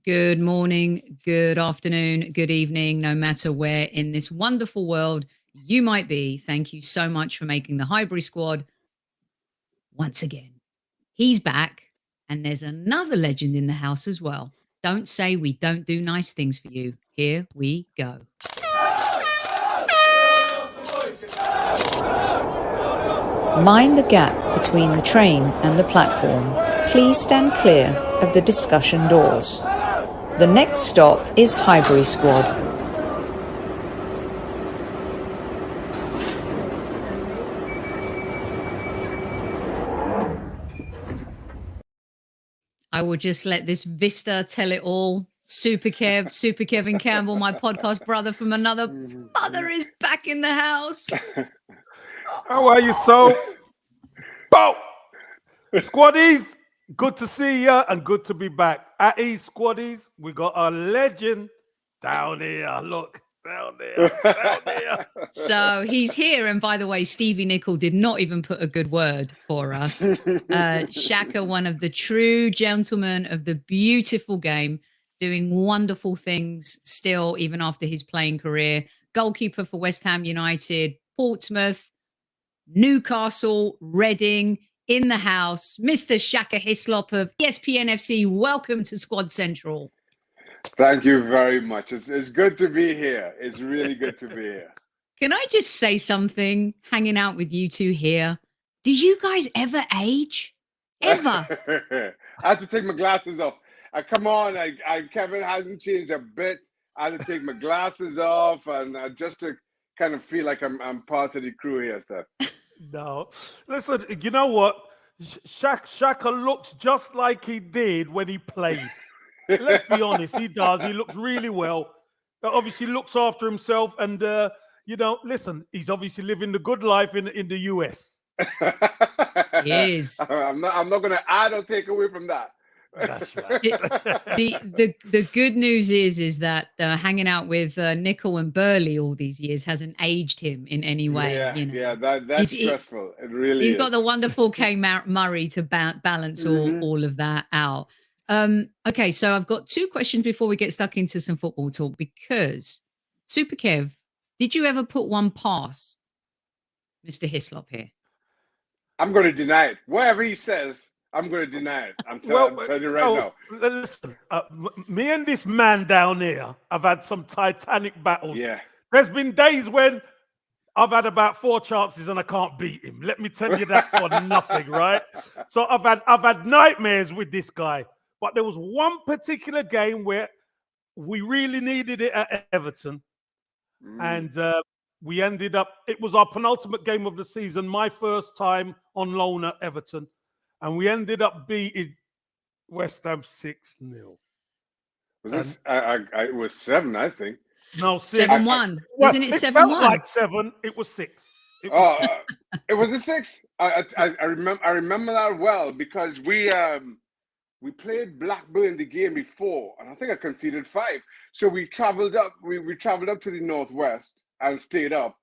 Good morning, good afternoon, good evening, no matter where in this wonderful world you might be. Thank you so much for making the Highbury Squad once again. He's back, and there's another legend in the house as well. Don't say we don't do nice things for you. Here we go. Mind the gap between the train and the platform. Please stand clear of the discussion doors. The next stop is Highbury Squad. I will just let this vista tell it all. Super Kevin Campbell, my podcast brother from another mother, is back in the house. How are you, so? Bow! Squaddies, good to see you and good to be back. At East Squaddies, we got a legend down here. Look, down there. So he's here. And by the way, Stevie Nicol did not even put a good word for us. Shaka, one of the true gentlemen of the beautiful game, doing wonderful things still, even after his playing career. Goalkeeper for West Ham United, Portsmouth, Newcastle, Reading, in the house, Mr. Shaka Hislop of ESPN FC. Welcome to Squad Central. Thank you very much. It's good to be here. It's really good to be here. Can I just say something, hanging out with you two here? Do you guys ever age? Ever? I had to take my glasses off. Come on, Kevin hasn't changed a bit. I had to take my glasses off and just to kind of feel like I'm part of the crew here, Steph. No. Listen, you know what? Shaka looks just like he did when he played. Let's be honest, he does. He looks really well. Obviously looks after himself. And, listen, he's obviously living the good life in the US. He is. I'm not going to add or take away from that. That's right. The good news is that hanging out with Nicol and Burley all these years hasn't aged him in any way. Yeah, that's stressful. It really He's is. got the wonderful K. Murray to balance all of that out. Okay, so I've got two questions before we get stuck into some football talk, because Super Kev, did you ever put one past Mr. Hislop here? I'm going to deny it. Whatever he says, I'm going to deny it. I'm telling you right now. Listen, me and this man down here have had some Titanic battles. Yeah. There's been days when I've had about 4 chances and I can't beat him. Let me tell you that for nothing, right? So I've had nightmares with this guy. But there was one particular game where we really needed it at Everton. And we ended up, it was our penultimate game of the season, my first time on loan at Everton. And we ended up beating West Ham 6-0. Was this? It was 7, I think. No, 6. 7-1. Wasn't it 7-1? It felt like 7. It was 6. It was a 6. I remember that well because we played Blackburn the game before, and I think I conceded 5. So we traveled up. We traveled up to the northwest and stayed up.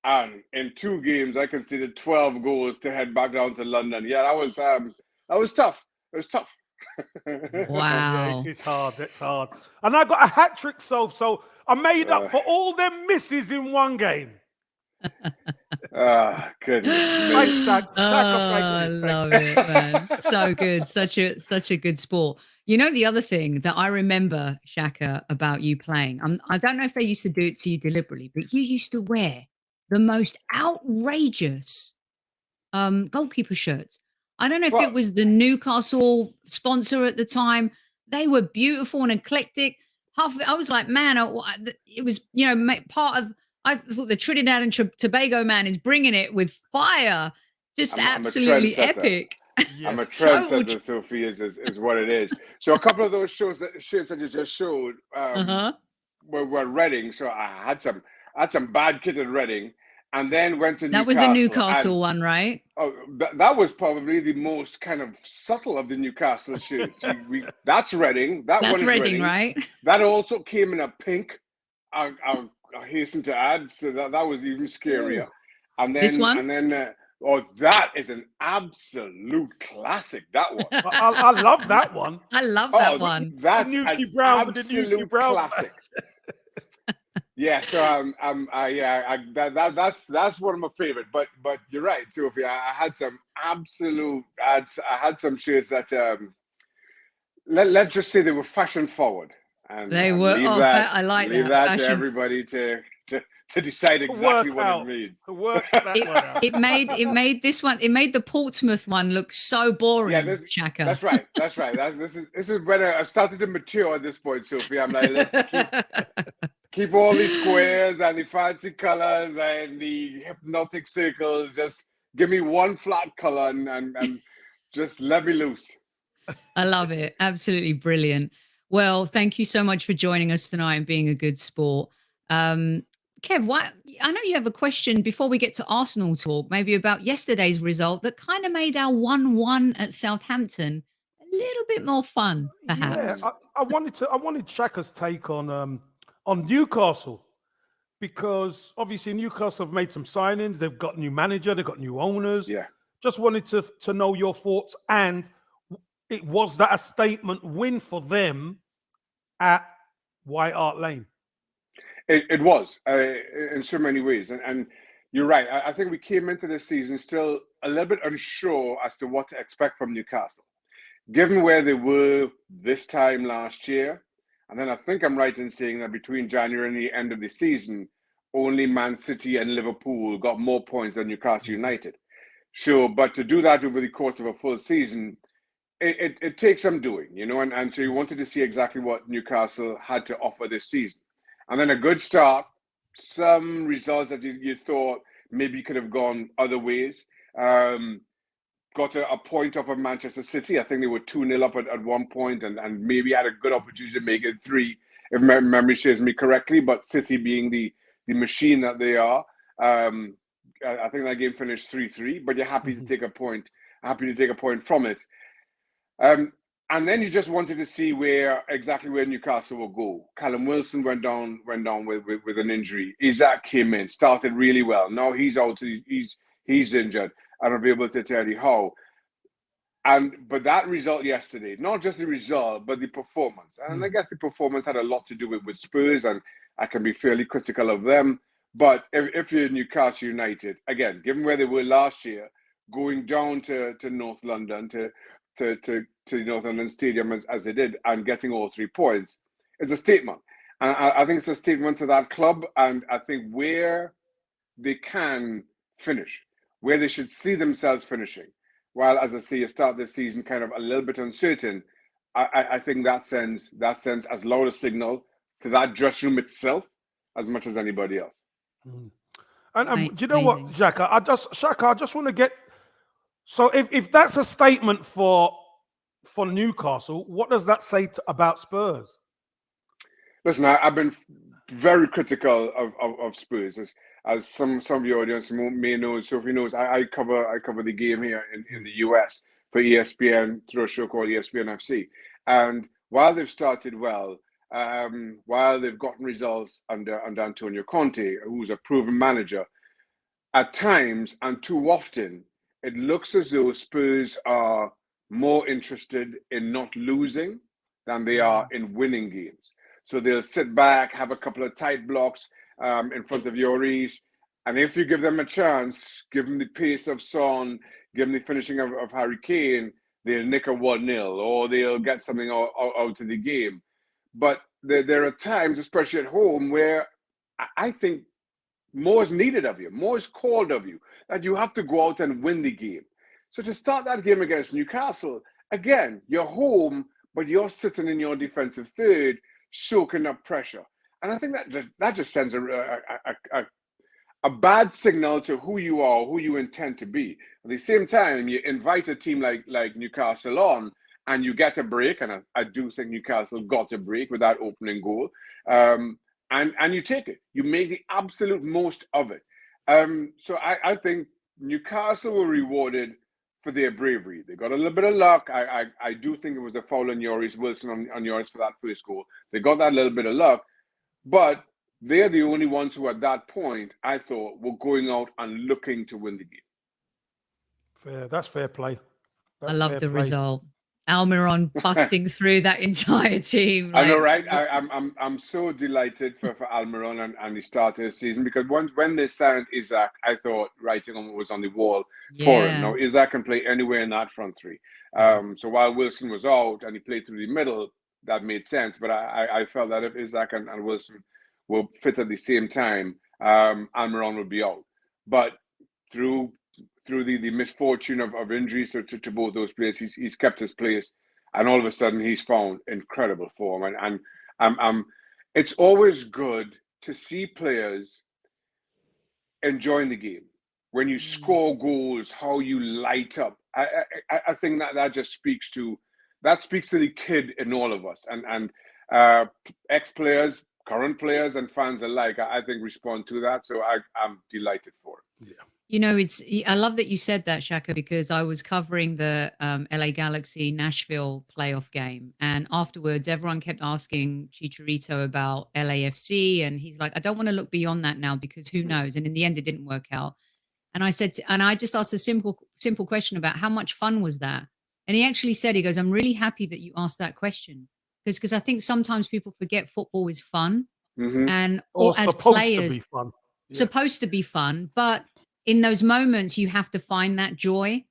And in 2 games, I conceded 12 goals to head back down to London. Yeah, that was tough. It was tough. Wow. Yeah, it's hard. It's hard. And I got a hat trick, so I made up for all them misses in one game. Goodness. Thanks, Shaq. I love it, man. So good. Such a good sport. You know, the other thing that I remember, Shaka, about you playing, I don't know if they used to do it to you deliberately, but you used to wear the most outrageous goalkeeper shirts. I don't know if it was the Newcastle sponsor at the time. They were beautiful and eclectic. I was like, man, it was, part of, I thought the Trinidad and Tobago man is bringing it with fire. Just absolutely epic. I'm a trendsetter, Sophie, is what it is. So a couple of those shirts that you just showed were Reading. So I had some bad kit at Reading. And then went to Newcastle. That was the Newcastle one, right? Oh, that was probably the most kind of subtle of the Newcastle shirts. That's Reading. That's Reading, right? That also came in a pink. I'll hasten to add, so that was even scarier. And then this one? And then Oh, that is an absolute classic. That one. I love that one. I love Oh, that one. that's an Nuki Brown with the Nuki absolute Brown. classic. Yeah, so that's one of my favorite. But you're right, Sophie. I had some absolute. I had some shirts that let's just say they were fashion forward, and They were. leave Oh, that. I like leave that. that to Fashion. everybody to decide exactly what it means. To work that one out. It made this one. It made the Portsmouth one look so boring. Yeah, Shaka. That's right. This is when I've started to mature at this point, Sophie. I'm like, let's keep all these squares and the fancy colors and the hypnotic circles. Just give me one flat color and just let me loose. I love it. Absolutely brilliant. Well, thank you so much for joining us tonight and being a good sport. Kev, I know you have a question before we get to Arsenal talk, maybe about yesterday's result that kind of made our 1-1 at Southampton a little bit more fun, perhaps. Yeah, I wanted Shaka's take on Newcastle, because obviously Newcastle have made some signings. They've got new manager, they've got new owners. Yeah. Just wanted to know your thoughts, and was that a statement win for them at White Hart Lane? It was in so many ways, and you're right. I think we came into this season still a little bit unsure as to what to expect from Newcastle, given where they were this time last year. And then I think I'm right in saying that between January and the end of the season, only Man City and Liverpool got more points than Newcastle United. Sure, but to do that over the course of a full season, it takes some doing, and so you wanted to see exactly what Newcastle had to offer this season. And then a good start, some results that you thought maybe could have gone other ways. Got a point off of Manchester City. I think they were 2-0 up at one point and maybe had a good opportunity to make it 3, if memory serves me correctly. But City being the machine that they are, I think that game finished 3-3, but you're happy to take a point, from it. And then you just wanted to see exactly where Newcastle will go. Callum Wilson went down with an injury. Isaac came in, started really well. Now he's out. He's injured. I don't be able to tell you how. But that result yesterday, not just the result, but the performance. And I guess the performance had a lot to do with Spurs, and I can be fairly critical of them. But if you're Newcastle United, again, given where they were last year, going down to North London to North London Stadium as they did and getting all 3 points, is a statement. And I think it's a statement to that club, and I think where they can finish, where they should see themselves finishing. While, as I say, you start this season kind of a little bit uncertain, I think that sends as loud a signal to that dressing room itself as much as anybody else. And do you know what, Shaka? I just want to get. So if that's a statement for Newcastle, what does that say about Spurs? Listen, I've been very critical of Spurs, as some of your audience may know. Sophie knows I cover the game here in the US for ESPN through a show called ESPN FC. And while they've started well, while they've gotten results under Antonio Conte, who's a proven manager, at times and too often, it looks as though Spurs are more interested in not losing than they are in winning games. So they'll sit back, have a couple of tight blocks in front of Lloris, and if you give them a chance, give them the pace of Son, give them the finishing of Harry Kane, they'll nick a 1-0 or they'll get something out of the game. But there are times, especially at home, where I think more is needed of you, more is called of you, that you have to go out and win the game. So to start that game against Newcastle, again, you're home, but you're sitting in your defensive third, soaking up pressure. And I think that just sends a bad signal to who you are, who you intend to be. At the same time, you invite a team like Newcastle on, and you get a break, and I do think Newcastle got a break with that opening goal. And you take it. You make the absolute most of it. So I think Newcastle were rewarded for their bravery. They got a little bit of luck. I do think it was a foul on Lloris Wilson on Lloris for that first goal. They got that little bit of luck. But they're the only ones who at that point, I thought, were going out and looking to win the game. Fair. That's fair play. I That's love fair the play. result. Almiron busting through that entire team. I know, Like, right? I'm so delighted for Almiron and the start of the season, because when they signed Isaac, I thought writing was on the wall for him. yeah. Now Isaac can play anywhere in that front three. So while Wilson was out and he played through the middle, that made sense. But I felt that if Isaac and Wilson were fit at the same time, Almiron would be out. But through the misfortune of injuries to both those players, he's kept his place, and all of a sudden he's found incredible form. And it's always good to see players enjoying the game. When you score goals, how you light up. I think that just speaks to the kid in all of us, and ex-players, current players, and fans alike. I think respond to that. So I'm delighted for it. Yeah. You know, I love that you said that, Shaka, because I was covering the LA Galaxy Nashville playoff game. And afterwards, everyone kept asking Chicharito about LAFC. And he's like, I don't want to look beyond that now because who knows? And in the end, it didn't work out. And I said, and I just asked a simple question about how much fun was that? And he actually said, he goes, I'm really happy that you asked that question. Because I think sometimes people forget football is fun. And or as players, to be fun. Yeah. Supposed to be fun, but in those moments you have to find that joy.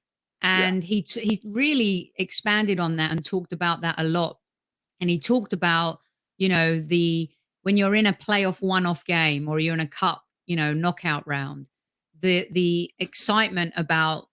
And he really expanded on that and talked about that a lot. And he talked about, you know, when you're in a playoff one-off game or you're in a cup, you know, knockout round, the excitement about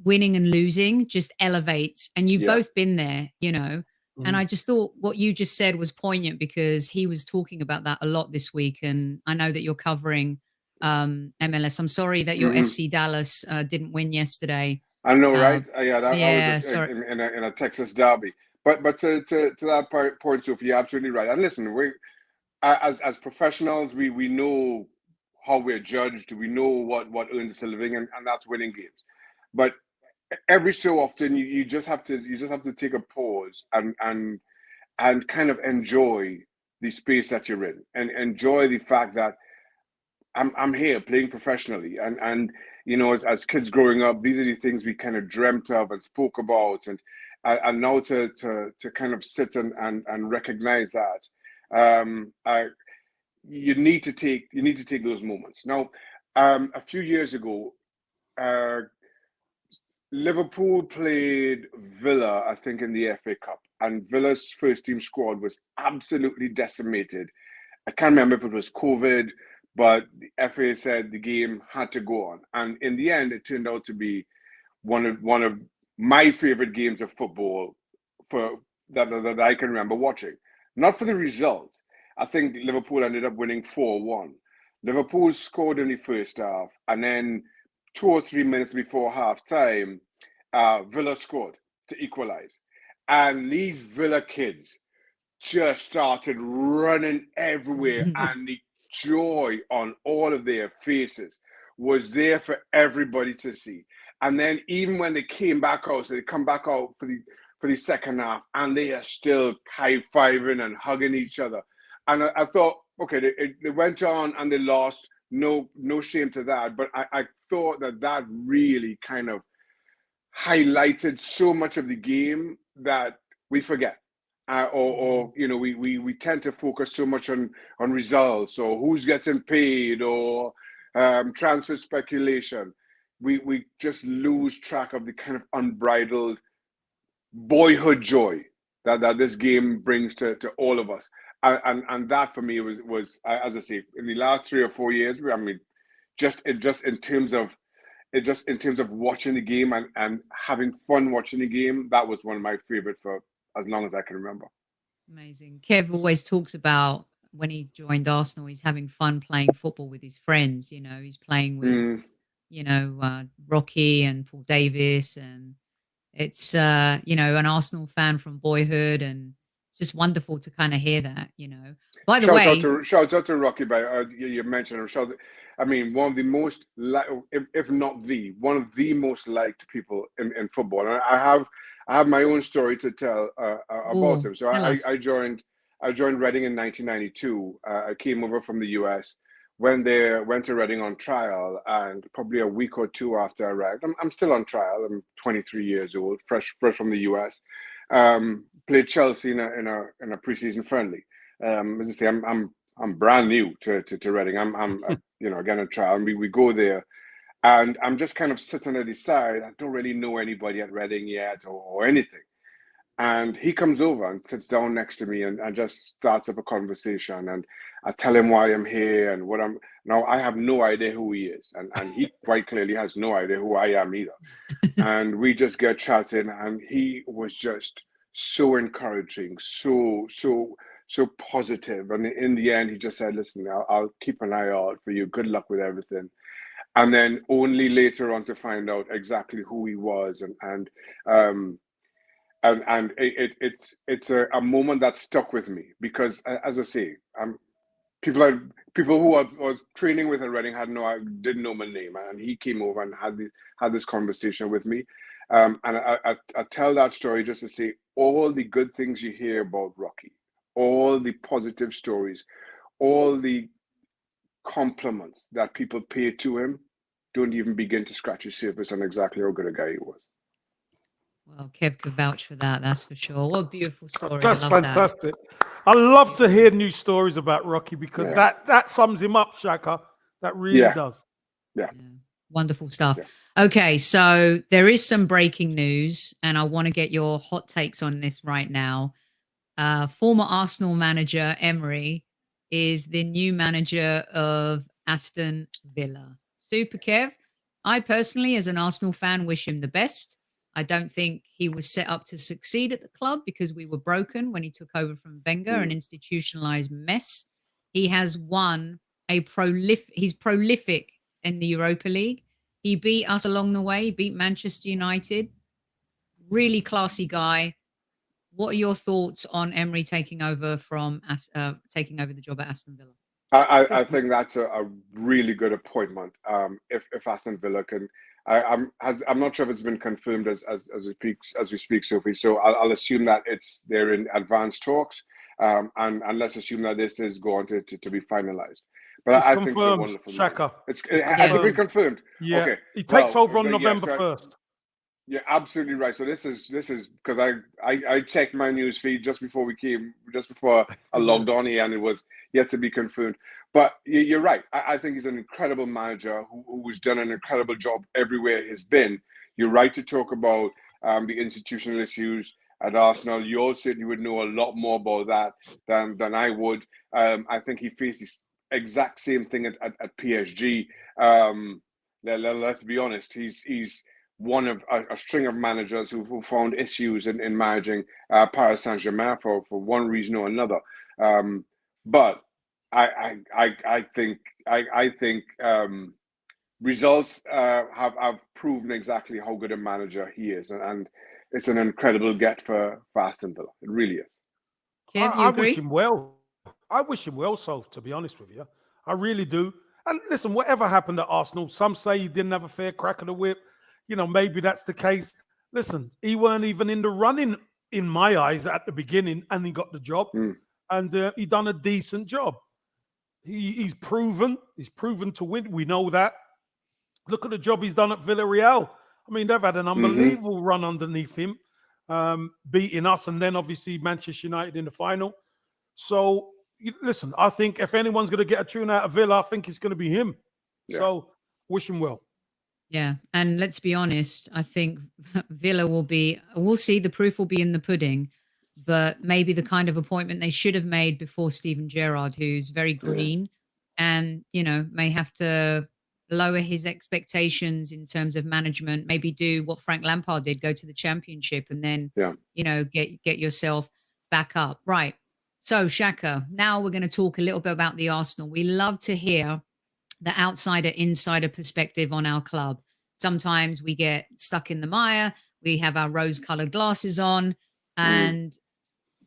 winning and losing just elevates. And you've both been there, you know. And I just thought what you just said was poignant because he was talking about that a lot this week. And I know that you're covering MLS. I'm sorry that your FC Dallas didn't win yesterday. I know, right? That was sorry. in a Texas derby. But to that point, Sophie, you're absolutely right. And listen, we as professionals, we know how we're judged. We know what earns us a living, and that's winning games. But every so often, you just have to take a pause and kind of enjoy the space that you're in, and enjoy the fact that I'm here playing professionally, and you know, as kids growing up, these are the things we kind of dreamt of and spoke about, and now to kind of sit and recognize that you need to take those moments. Now, a few years ago, Liverpool played Villa, I think, in the FA Cup, and Villa's first team squad was absolutely decimated. I can't remember if it was COVID, but the FA said the game had to go on. And in the end, it turned out to be one of my favorite games of football that I can remember watching. Not for the result. I think Liverpool ended up winning 4-1. Liverpool scored in the first half, and then 2 or 3 minutes before half time, Villa scored to equalize. And these Villa kids just started running everywhere, and the joy on all of their faces was there for everybody to see. And then even when they came back out, so they come back out for the second half, and they are still high-fiving and hugging each other. And I thought, okay, they went on and they lost. No shame to that. But I thought that really kind of highlighted so much of the game that we forget. Or you know, we tend to focus so much on results, or who's getting paid, or transfer speculation. We just lose track of the kind of unbridled boyhood joy that this game brings to all of us. And that for me was as I say, in the last 3 or 4 years, I mean, just in terms of watching the game and having fun watching the game, that was one of my favorite for as long as I can remember. Amazing. Kev always talks about when he joined Arsenal, he's having fun playing football with his friends. You know, he's playing with, you know, Rocky and Paul Davis, and it's, you know, an Arsenal fan from Boyhood, and it's just wonderful to kind of hear that, you know. By the way, shout out to Rocky. You mentioned him. I mean, one of the most, if not one of the most liked people in football. And I have my own story to tell about him. So I joined Reading in 1992. I came over from the US when they went to Reading on trial, and probably a week or two after I arrived, I'm still on trial. I'm 23 years old, fresh from the US. Played Chelsea in a preseason friendly. As I say, I'm brand new to Reading. I'm again on trial, and we go there, and I'm just kind of sitting at the side. I don't really know anybody at Reading yet or anything. And he comes over and sits down next to me and just starts up a conversation. And I tell him why I'm here and what I'm. Now, I have no idea who he is. And he quite clearly has no idea who I am either. And we just get chatting. And he was just so encouraging, so positive. And in the end, he just said, listen, I'll keep an eye out for you. Good luck with everything. And then only later on to find out exactly who he was. And it's a moment that stuck with me because, as I say, people who I was training with at Reading didn't know my name, and he came over and had this conversation with me, and I tell that story just to say all the good things you hear about Rocky, all the positive stories, all the compliments that people pay to him, don't even begin to scratch the surface on exactly how good a guy he was. Well, Kev could vouch for that, that's for sure. What a beautiful story. That's I love fantastic. I love to hear new stories about Rocky because that sums him up, Shaka. That really does. Yeah. Wonderful stuff. Yeah. Okay, so there is some breaking news, and I want to get your hot takes on this right now. Former Arsenal manager Emery is the new manager of Aston Villa. Super Kev, I personally, as an Arsenal fan, wish him the best. I don't think he was set up to succeed at the club because we were broken when he took over from Wenger, an institutionalized mess. He has won he's prolific in the Europa League. He beat us along the way, beat Manchester United. Really classy guy. What are your thoughts on Emery taking over the job at Aston Villa? I think that's a really good appointment. If Aston Villa can, I'm not sure if it's been confirmed as we speak, Sophie. So I'll assume that they're in advanced talks, and let's assume that this is going to be finalized. But I think it's a wonderful Shaka. Has it been confirmed? Yeah. Okay. He takes over on November 1st. Yeah, absolutely right. So this is because I checked my news feed just before I logged on here, and it was yet to be confirmed. But you're right. I think he's an incredible manager who's done an incredible job everywhere he's been. You're right to talk about the institutional issues at Arsenal. You also you would know a lot more about that than I would. I think he faced the exact same thing at PSG. Let's be honest. He's one of a string of managers who found issues in managing Paris Saint-Germain for one reason or another. But I think results have proven exactly how good a manager he is, and it's an incredible get for Aston Villa. It really is. Kev, you agree? I wish him well. I wish him well, Soph, to be honest with you. I really do. And listen, whatever happened at Arsenal, some say he didn't have a fair crack of the whip. Maybe that's the case. Listen, he weren't even in the running, in my eyes, at the beginning, and he got the job. And he done a decent job. He's proven to win. We know that. Look at the job he's done at Villarreal. I mean, they've had an unbelievable run underneath him, beating us, and then obviously Manchester United in the final. So, listen, I think if anyone's going to get a tune out of Villa, I think it's going to be him. Yeah. So, wish him well. Yeah, and let's be honest, I think Villa we'll see, the proof will be in the pudding, but maybe the kind of appointment they should have made before Steven Gerrard, who's very green and, may have to lower his expectations in terms of management, maybe do what Frank Lampard did, go to the Championship and then, get yourself back up. Right. So, Shaka, now we're going to talk a little bit about the Arsenal. We love to hear the outsider-insider perspective on our club. Sometimes we get stuck in the mire. We have our rose-colored glasses on. And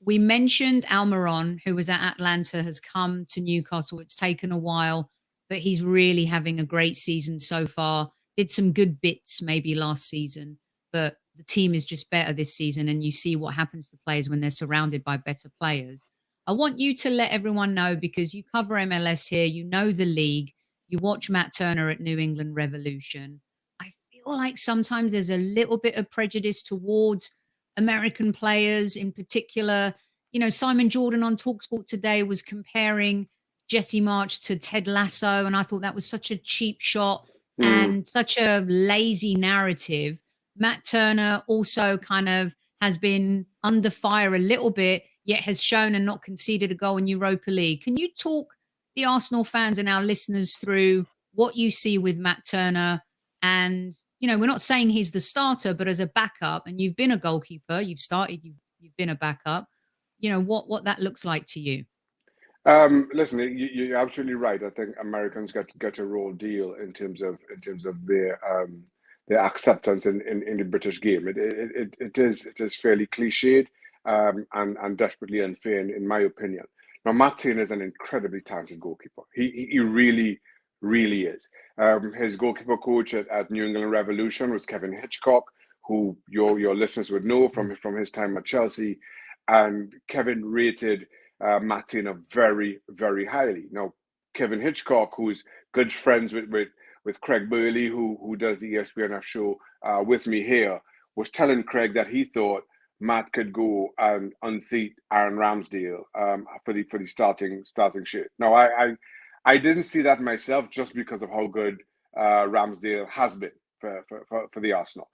we mentioned Almiron, who was at Atlanta, has come to Newcastle. It's taken a while, but he's really having a great season so far. Did some good bits maybe last season, but the team is just better this season. And you see what happens to players when they're surrounded by better players. I want you to let everyone know, because you cover MLS here, you know the league, you watch Matt Turner at New England Revolution. I feel like sometimes there's a little bit of prejudice towards American players in particular. You know, Simon Jordan on TalkSport today was comparing Jesse March to Ted Lasso, and I thought that was such a cheap shot and such a lazy narrative. Matt Turner also kind of has been under fire a little bit, yet has shown and not conceded a goal in Europa League. Can you talk the Arsenal fans and our listeners through what you see with Matt Turner? And, you know, we're not saying he's the starter, but as a backup, and you've been a goalkeeper, you've started, you've been a backup, you know, what that looks like to you. Listen, you're absolutely right. I think Americans get a raw deal in terms of their acceptance in the British game. It is fairly cliched and desperately unfair in my opinion. Now, Matt Turner is an incredibly talented goalkeeper. He really is. His goalkeeper coach at New England Revolution was Kevin Hitchcock, who your listeners would know from his time at Chelsea, and Kevin rated Matt Turner very, very highly. Now, Kevin Hitchcock, who's good friends with Craig Burley, who does the ESPNF show with me here, was telling Craig that he thought Matt could go and unseat Aaron Ramsdale for the starting shirt. Now, I didn't see that myself, just because of how good Ramsdale has been for the Arsenal.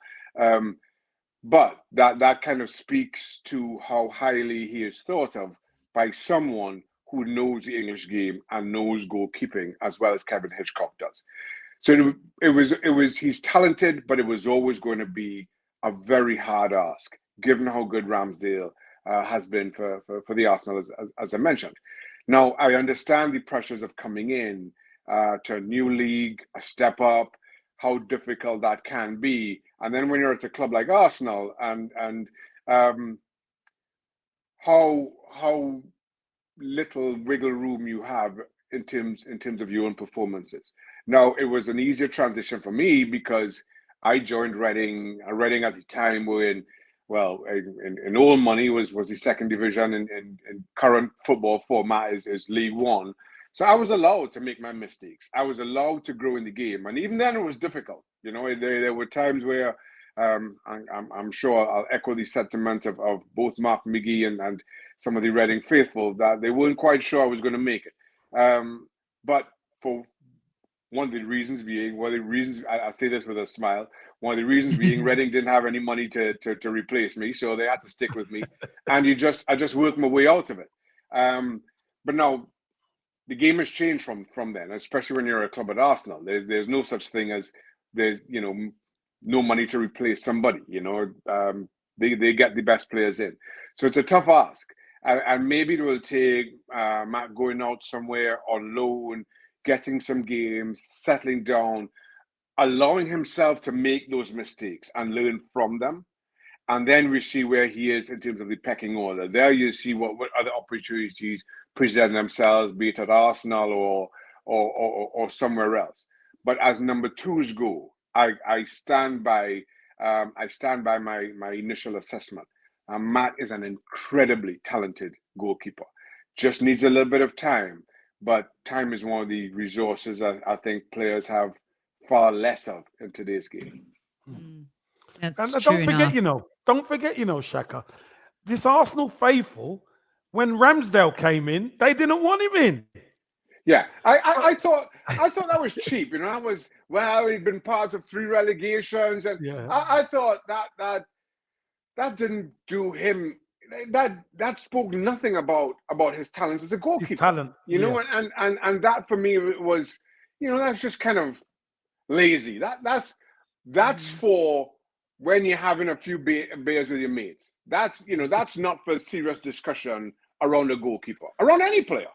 But that kind of speaks to how highly he is thought of by someone who knows the English game and knows goalkeeping as well as Kevin Hitchcock does. So it was he's talented, but it was always going to be a very hard ask, given how good Ramsdale has been for the Arsenal, as I mentioned. Now, I understand the pressures of coming in to a new league, a step up, how difficult that can be. And then when you're at a club like Arsenal and how little wiggle room you have in terms of your own performances. Now, it was an easier transition for me because I joined Reading at the time when, well, in old money was the second division, in current football format is League One. So I was allowed to make my mistakes. I was allowed to grow in the game. And even then it was difficult. You know, there were times where I'm sure I'll echo the sentiments of both Mark McGee and some of the Reading faithful, that they weren't quite sure I was going to make it. But for one of the reasons being, I say this with a smile, one of the reasons being Reading didn't have any money to replace me, so they had to stick with me. And I just worked my way out of it. But now the game has changed from then, especially when you're a club at Arsenal. There's no such thing as no money to replace somebody. They get the best players in. So it's a tough ask. And maybe it will take Matt going out somewhere on loan, getting some games, settling down, allowing himself to make those mistakes and learn from them. And then we see where he is in terms of the pecking order. There you see what other opportunities present themselves, be it at Arsenal or somewhere else. But as number twos go, I stand by my initial assessment. Matt is an incredibly talented goalkeeper. Just needs a little bit of time, but time is one of the resources I think players have far less of in today's game. That's and true don't forget, Shaka, this Arsenal faithful, when Ramsdale came in, they didn't want him in. Yeah, I thought that was cheap. That was, he'd been part of 3 relegations, and yeah. I thought that didn't do him. That spoke nothing about his talents as a goalkeeper. His talent, and that for me was, that's just kind of lazy. That's for when you're having a few beers with your mates. That's not for serious discussion around a goalkeeper, around any player.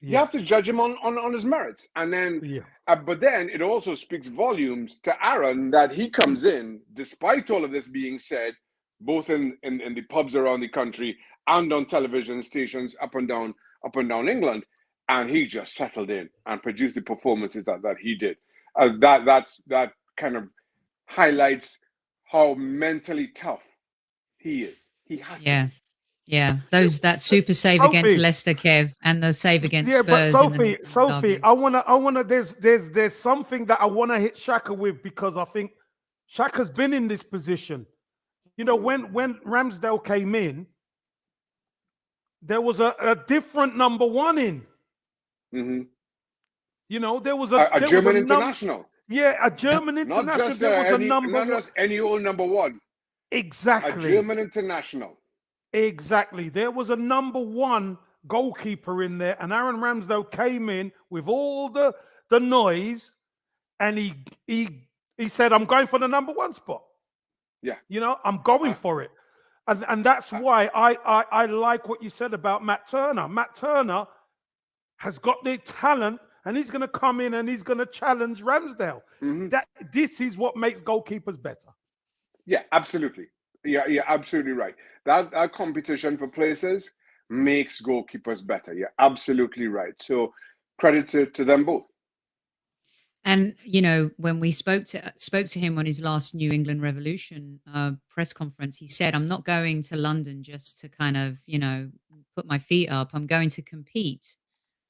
Yeah. You have to judge him on his merits. And then, but then it also speaks volumes to Aaron that he comes in, despite all of this being said, both in the pubs around the country and on television stations up and down England, and he just settled in and produced the performances that he did. That kind of highlights how mentally tough he is. He has to. Yeah, that super save against Sophie. Leicester, Kev, and the save against Yeah, but Spurs. in the Sophie, derby. I wanna. There's something that I wanna hit Shaka with, because I think Shaka's been in this position. You know, when Ramsdale came in, there was a different number one in. Mm-hmm. You know, there was A there German was a international. yeah, a German international. Not just There was a number not one. just any old number one. Exactly. A German international. Exactly. There was a number one goalkeeper in there, and Aaron Ramsdale came in with all the noise, and he said, "I'm going for the number one spot." Yeah. You know, I'm going for it. And that's why I like what you said about Matt Turner. Matt Turner has got the talent, and he's going to come in and he's going to challenge Ramsdale. Mm-hmm. This is what makes goalkeepers better. Yeah, absolutely. Yeah, you're absolutely right. That competition for places makes goalkeepers better. You're absolutely right. So credit to them both. And you know, when we spoke to him on his last New England Revolution press conference, he said, "I'm not going to London just to kind of, you know, put my feet up. I'm going to compete."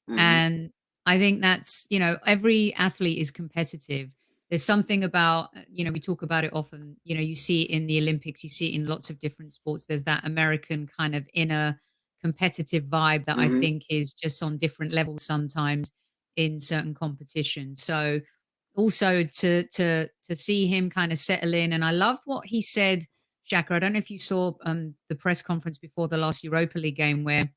Mm-hmm. And I think that's, you know, every athlete is competitive. There's something about, you know, we talk about it often, you know, you see it in the Olympics, you see it in lots of different sports. There's that American kind of inner competitive vibe that I Mm-hmm. think is just on different levels sometimes in certain competitions. So also to see him kind of settle in, and I loved what he said, Shaka. I don't know if you saw the press conference before the last Europa League game, where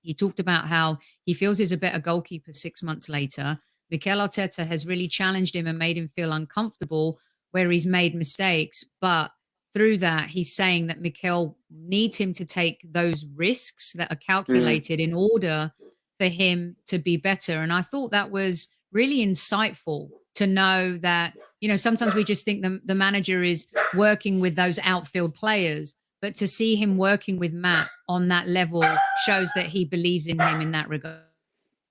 he talked about how he feels he's a better goalkeeper 6 months later. Mikel Arteta has really challenged him and made him feel uncomfortable where he's made mistakes. But through that, he's saying that Mikel needs him to take those risks that are calculated in order for him to be better. And I thought that was really insightful to know that, you know, sometimes we just think the manager is working with those outfield players, but to see him working with Matt on that level shows that he believes in him in that regard.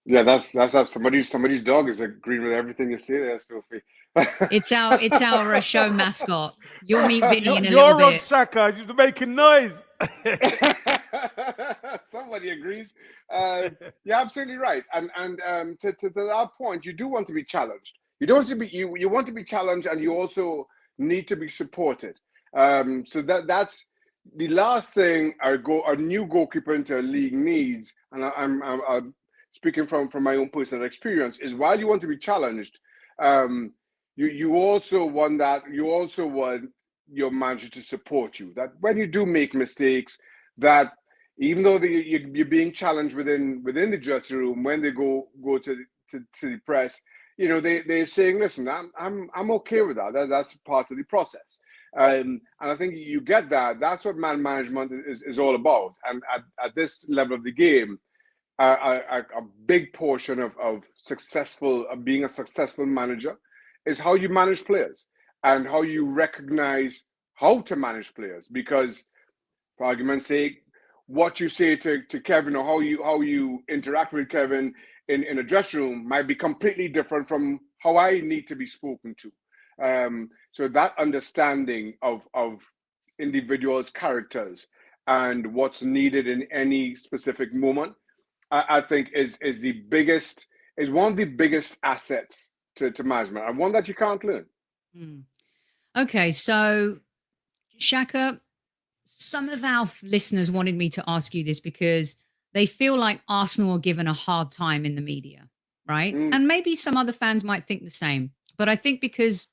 Yeah, that's somebody's dog is agreeing with everything you say there, Sophie. It's our show mascot. You'll meet Vinny in a You're little on bit. Shaka. You're making noise. Somebody agrees. You're absolutely right. And to that point, you do want to be challenged. You don't want to be you want to be challenged, and you also need to be supported. So that's the last thing a new goalkeeper into a league needs. And I'm speaking from my own personal experience, is while you want to be challenged, you also want your manager to support you. That when you do make mistakes, that even though you're being challenged within the dressing room, when they go to the press, you know, they're saying, listen, I'm okay with that. That's part of the process. And I think you get that. That's what man management is all about. And at this level of the game, a big portion of being a successful manager is how you manage players and how you recognize how to manage players. Because, for argument's sake, what you say to Kevin, or how you interact with Kevin in a dressing room might be completely different from how I need to be spoken to. So that understanding of individuals' characters and what's needed in any specific moment, I think is one of the biggest assets to management, and one that you can't learn. Okay, so Shaka, some of our listeners wanted me to ask you this because they feel like Arsenal are given a hard time in the media, right? And maybe some other fans might think the same. But I think because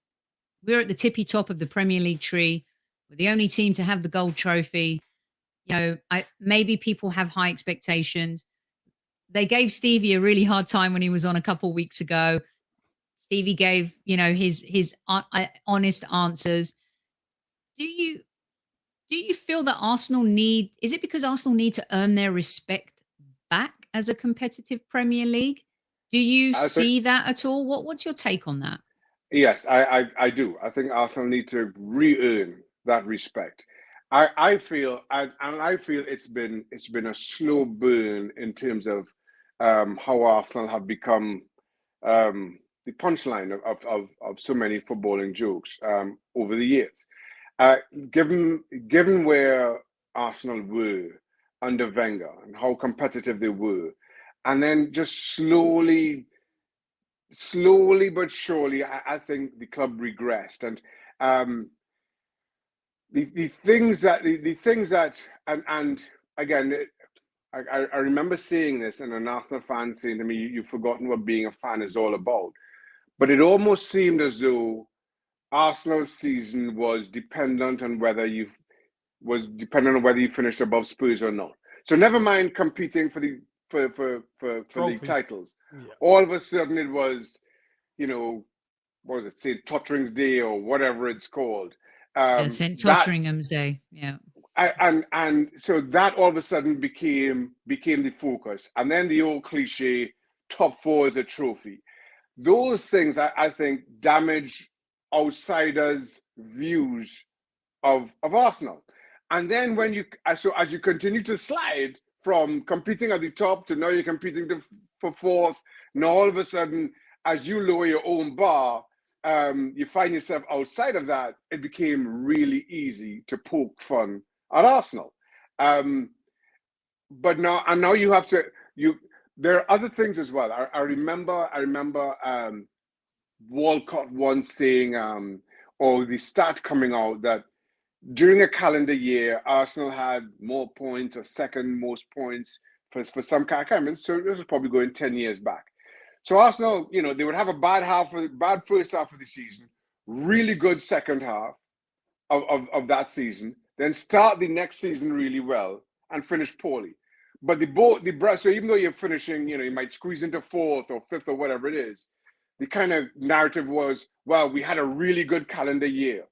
we're at the tippy top of the Premier League tree, we're the only team to have the gold trophy, you know, maybe people have high expectations. They gave Stevie a really hard time when he was on a couple weeks ago. Stevie gave, you know, his honest answers. Do you feel that Arsenal is it because Arsenal need to earn their respect back as a competitive Premier League? Do you see that at all? What's your take on that? Yes, I do. I think Arsenal need to re-earn that respect. I feel it's been a slow burn in terms of how Arsenal have become the punchline of so many footballing jokes over the years. Given where Arsenal were under Wenger and how competitive they were. And then just slowly but surely, I think the club regressed. And the things that and again, I remember seeing this and an Arsenal fan saying to me, "You've forgotten what being a fan is all about." But it almost seemed as though Arsenal's season was dependent on whether you finished above Spurs or not. So never mind competing for the league titles. Yeah. All of a sudden it was, what was it, St. Totteringham's Day or whatever it's called. St. Totteringham's Day. Yeah. And so that all of a sudden became the focus. And then the old cliche, top four is a trophy. Those things I think damage outsiders' views of Arsenal. And then as you continue to slide from competing at the top to now you're competing for fourth, now all of a sudden, as you lower your own bar, you find yourself outside of that. It became really easy to poke fun at Arsenal. But now you have to, there are other things as well. I remember Walcott once saying, or the stat coming out that during a calendar year, Arsenal had more points or second most points for some kind of remember. So this was probably going 10 years back. So Arsenal, they would have a bad first half of the season, really good second half of that season, then start the next season really well and finish poorly. But so even though you're finishing, you might squeeze into fourth or fifth or whatever it is, the kind of narrative was, well, we had a really good calendar year,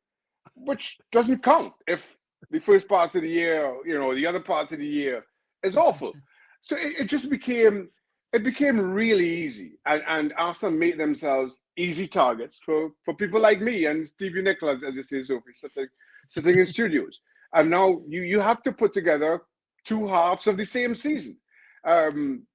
which doesn't count if the first part of the year, the other part of the year is awful. So it just became really easy, and Arsenal made themselves easy targets for people like me and Sophie Nicolaou, as you say, Sophie, sitting in studios. And now you have to put together two halves of the same season, and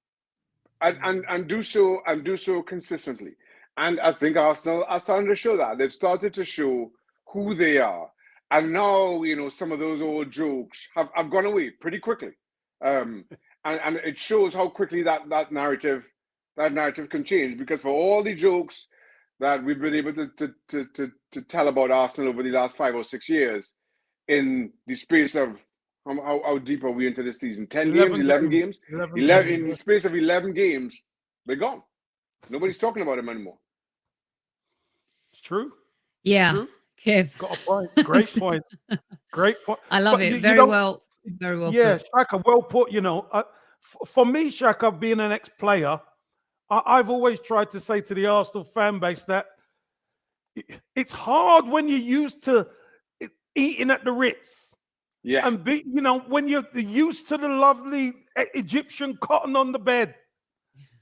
do so consistently. And I think Arsenal are starting to show that. They've started to show who they are. And now, some of those old jokes have gone away pretty quickly. And it shows how quickly that narrative can change. Because for all the jokes that we've been able to tell about Arsenal over the last 5 or 6 years, in the space of how deep are we into this season? 10 games, 11 games? 11 in the space of 11 games, they're gone. Nobody's talking about them anymore. It's true. Yeah. True. Kev. Got a point. Great point. Great point. I love it. Very well yeah, put. Shaka, well put. For me, Shaka, being an ex-player, I've always tried to say to the Arsenal fan base that it's hard when you're used to eating at the Ritz. Yeah. And when you're used to the lovely Egyptian cotton on the bed.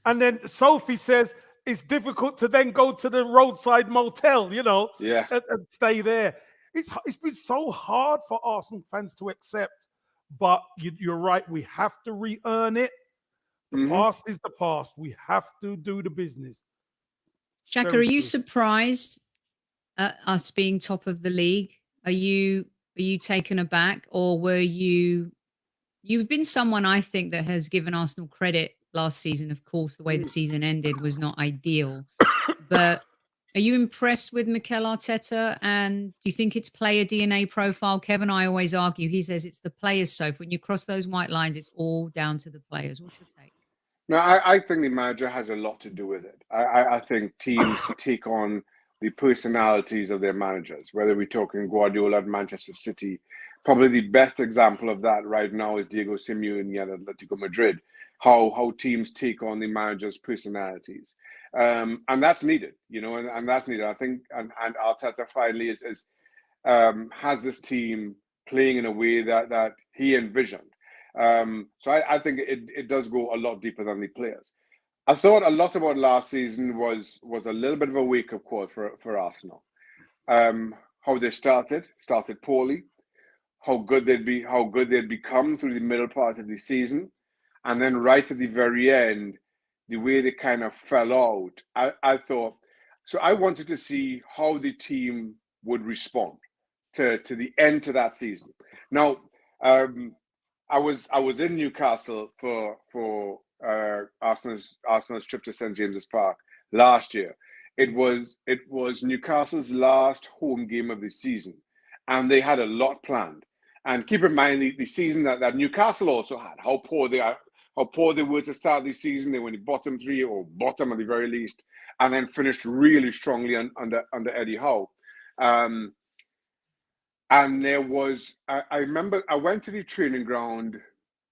And then Sophie says it's difficult to then go to the roadside motel, yeah, and stay there. It's been so hard for Arsenal fans to accept. But you're right. We have to re-earn it. The past is the past. We have to do the business. Shaka, are you surprised at us being top of the league? Are you taken aback, or were you? You've been someone, I think, that has given Arsenal credit last season. Of course, the way the season ended was not ideal. But are you impressed with Mikel Arteta? And do you think it's player DNA profile? Kevin, I always argue, he says it's the players. So when you cross those white lines, it's all down to the players. What's your take? No, I think the manager has a lot to do with it. I think teams take on the personalities of their managers, whether we're talking Guardiola at Manchester City. Probably the best example of that right now is Diego Simeone at Atletico Madrid. How teams take on the manager's personalities, and that's needed, and that's needed. I think, and Arteta finally has this team playing in a way that he envisioned. So I think it does go a lot deeper than the players. I thought a lot about last season was a little bit of a wake-up call for Arsenal. How they started poorly, how good they'd become through the middle part of the season. And then right at the very end, the way they kind of fell out, I thought, so I wanted to see how the team would respond to the end to that season. Now, I was in Newcastle for Arsenal's trip to St James's Park last year. It was Newcastle's last home game of the season, and they had a lot planned. And keep in mind the season that Newcastle also had, how poor they were to start the season. They were in the bottom three, or bottom at the very least, and then finished really strongly under Eddie Howe. And there was, I remember I went to the training ground.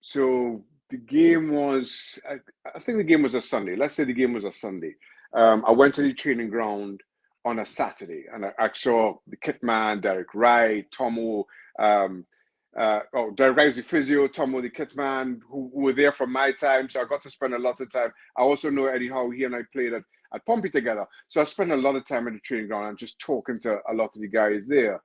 So the game was, I think the game was a Sunday. Let's say the game was a Sunday. I went to the training ground on a Saturday, and I saw the kit man, Derek Wright, Tomo. Derek Wright was the physio, Tomo the kit man, who were there for my time. So I got to spend a lot of time. I also know Eddie Howe. He and I played at Pompey together. So I spent a lot of time at the training ground and just talking to a lot of the guys there.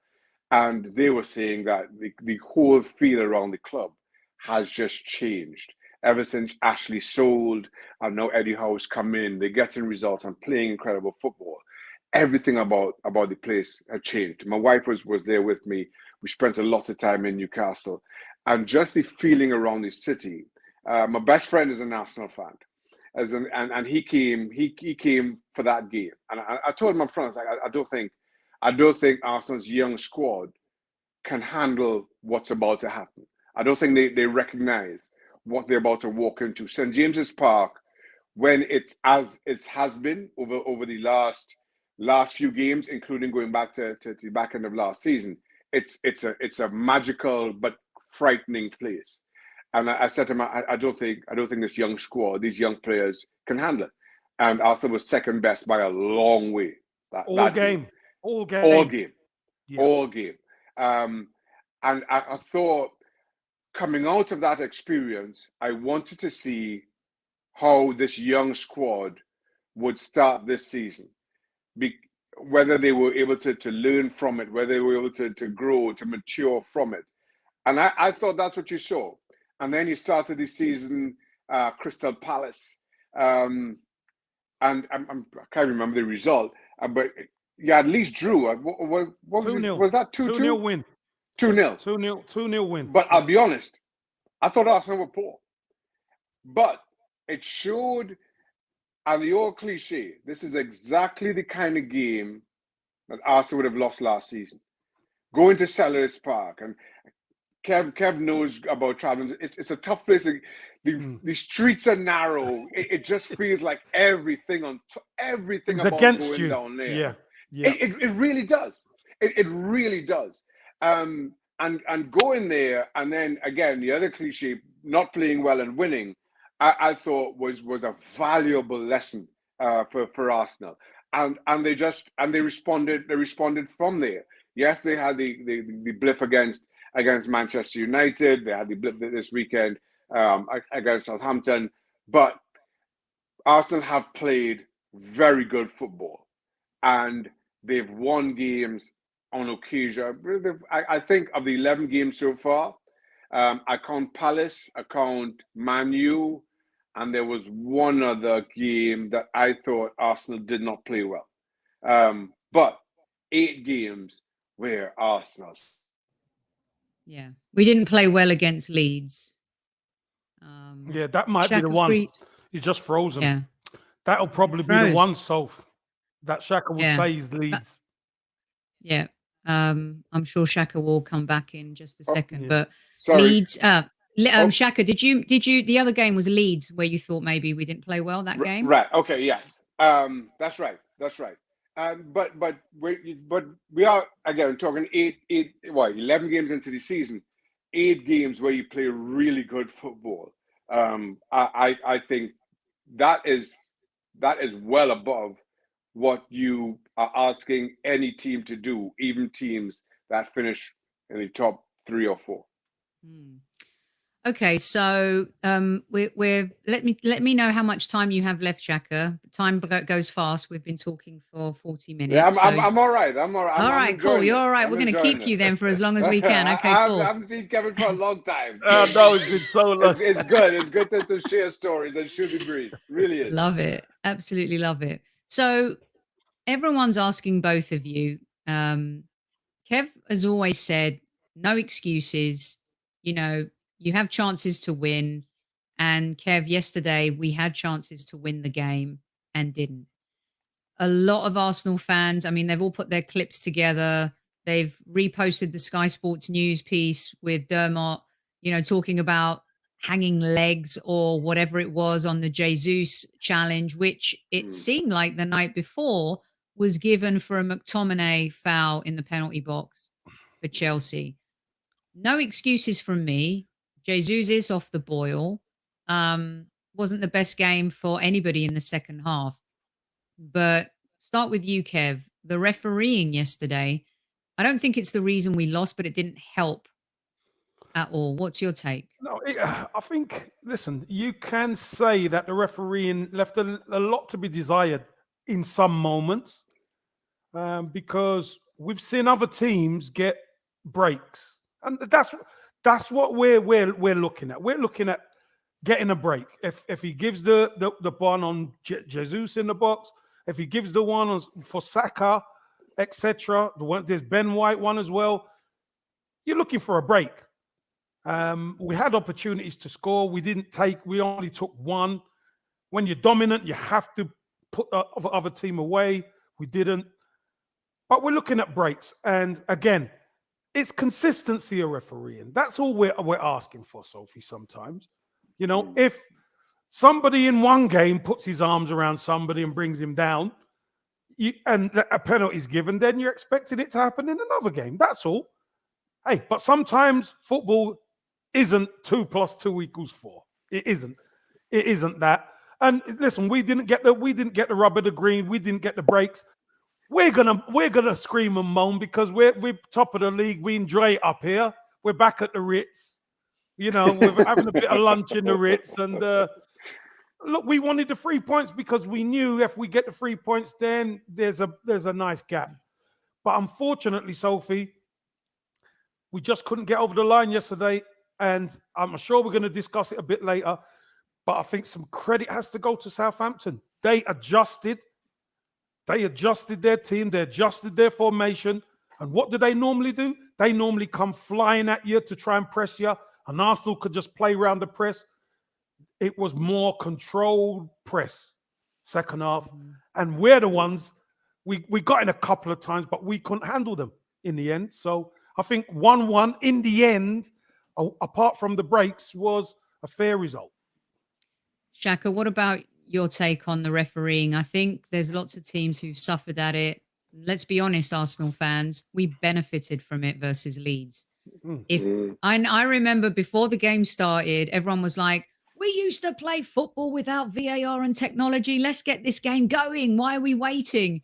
And they were saying that the whole feel around the club has just changed ever since Ashley sold, and now Eddie Howe's come in. They're getting results and playing incredible football. Everything about the place had changed. My wife was there with me. We spent a lot of time in Newcastle, and just the feeling around the city. My best friend is an Arsenal fan, and he came for that game. And I told my friends, like, I don't think Arsenal's young squad can handle what's about to happen. I don't think they recognize what they're about to walk into. St. James's Park, when it's as it has been over the last few games, including going back to the back end of last season, it's a magical but frightening place. And I said to him, I don't think this young squad, these young players, can handle it. And Arsenal was second best by a long way. All game. And I thought, coming out of that experience, I wanted to see how this young squad would start this season. Whether they were able to learn from it, whether they were able to grow, to mature from it. And I thought that's what you saw. And then you started the season, Crystal Palace. And I can't remember the result, but you at least drew. What was that? 2-2? 2-0 win. 2-0. 2-0 win. But I'll be honest, I thought Arsenal were poor. But it showed, and the old cliche, this is exactly the kind of game that Arsenal would have lost last season. Going to Selhurst Park, and Kev knows about traveling. It's a tough place. The streets are narrow. It just feels like everything about against going you down there. Yeah. It really does. It really does. And going there, and then again, the other cliche, not playing well and winning, I thought was a valuable lesson for Arsenal. And they responded from there. Yes, they had the blip against Manchester United. They had the blip this weekend against Southampton. But Arsenal have played very good football, and they've won games on occasion. I think of the 11 games so far, I count Palace, I count Man U, and there was one other game that I thought Arsenal did not play well. But 8 games where Arsenal. Yeah, we didn't play well against Leeds. Yeah, that might be the one. He's just frozen. Yeah. That'll probably be the one, Soph, that Shaka would say is Leeds. Yeah. I'm sure Shaka will come back in just a second. Yeah. But sorry. Leeds, Shaka, did you the other game was Leeds where you thought maybe we didn't play well that game? Right. Okay, yes. That's right. But we are again talking 11 games into the season, 8 games where you play really good football. I think that is well above what you are asking any team to do, even teams that finish in the top 3 or 4. Okay, so we're let me know how much time you have left, Shaka. Time goes fast. We've been talking for 40 minutes. Yeah, I'm all right. I'm all right. All right, cool. You're all right. We're going to keep you then for as long as we can. Okay, cool. I haven't seen Kevin for a long time. No, it's been so long. It's good. It's good to share stories and shoot the breeze. Really is. Love it. Absolutely love it. So everyone's asking both of you. Kev has always said, no excuses. You know, You have chances to win. And Kev, yesterday we had chances to win the game and didn't. A lot of Arsenal fans, I mean, they've all put their clips together. They've reposted the Sky Sports news piece with Dermot, talking about hanging legs or whatever it was on the Jesus challenge, which it seemed like the night before was given for a McTominay foul in the penalty box for Chelsea. No excuses from me. Jesus is off the boil. Wasn't the best game for anybody in the second half. But start with you, Kev. The refereeing yesterday, I don't think it's the reason we lost, but it didn't help at all. What's your take? No, I think, listen, you can say that the refereeing left a lot to be desired in some moments, because we've seen other teams get breaks. And that's what we're looking at. We're looking at getting a break. If he gives the one on Jesus in the box, if he gives the one for Saka, etc., there's Ben White one as well. You're looking for a break. We had opportunities to score. We only took one. When you're dominant, you have to put the other team away. We didn't. But we're looking at breaks. And again, it's consistency of refereeing. That's all we're asking for, Sophie, sometimes. If somebody in one game puts his arms around somebody and brings him down, and a penalty is given, then you're expecting it to happen in another game. That's all. Hey, but sometimes football isn't 2 + 2 = 4. It isn't. It isn't that. And listen, we didn't get the rub of the green. We didn't get the breaks. We're gonna scream and moan because we're top of the league. We enjoy it up here. We're back at the Ritz. We're having a bit of lunch in the Ritz. And look, we wanted the 3 points because we knew if we get the 3 points, then there's a nice gap. But unfortunately, Sophie, we just couldn't get over the line yesterday. And I'm sure we're going to discuss it a bit later. But I think some credit has to go to Southampton. They adjusted their team. They adjusted their formation. And what do they normally do? They normally come flying at you to try and press you. And Arsenal could just play around the press. It was more controlled press, second half. And we're the ones, we got in a couple of times, but we couldn't handle them in the end. So I think 1-1 in the end, apart from the breaks, was a fair result. Shaka, what about your take on the refereeing? I think there's lots of teams who've suffered at it. Let's be honest, Arsenal fans, we benefited from it versus Leeds. I remember before the game started, everyone was like, we used to play football without VAR and technology. Let's get this game going. Why are we waiting?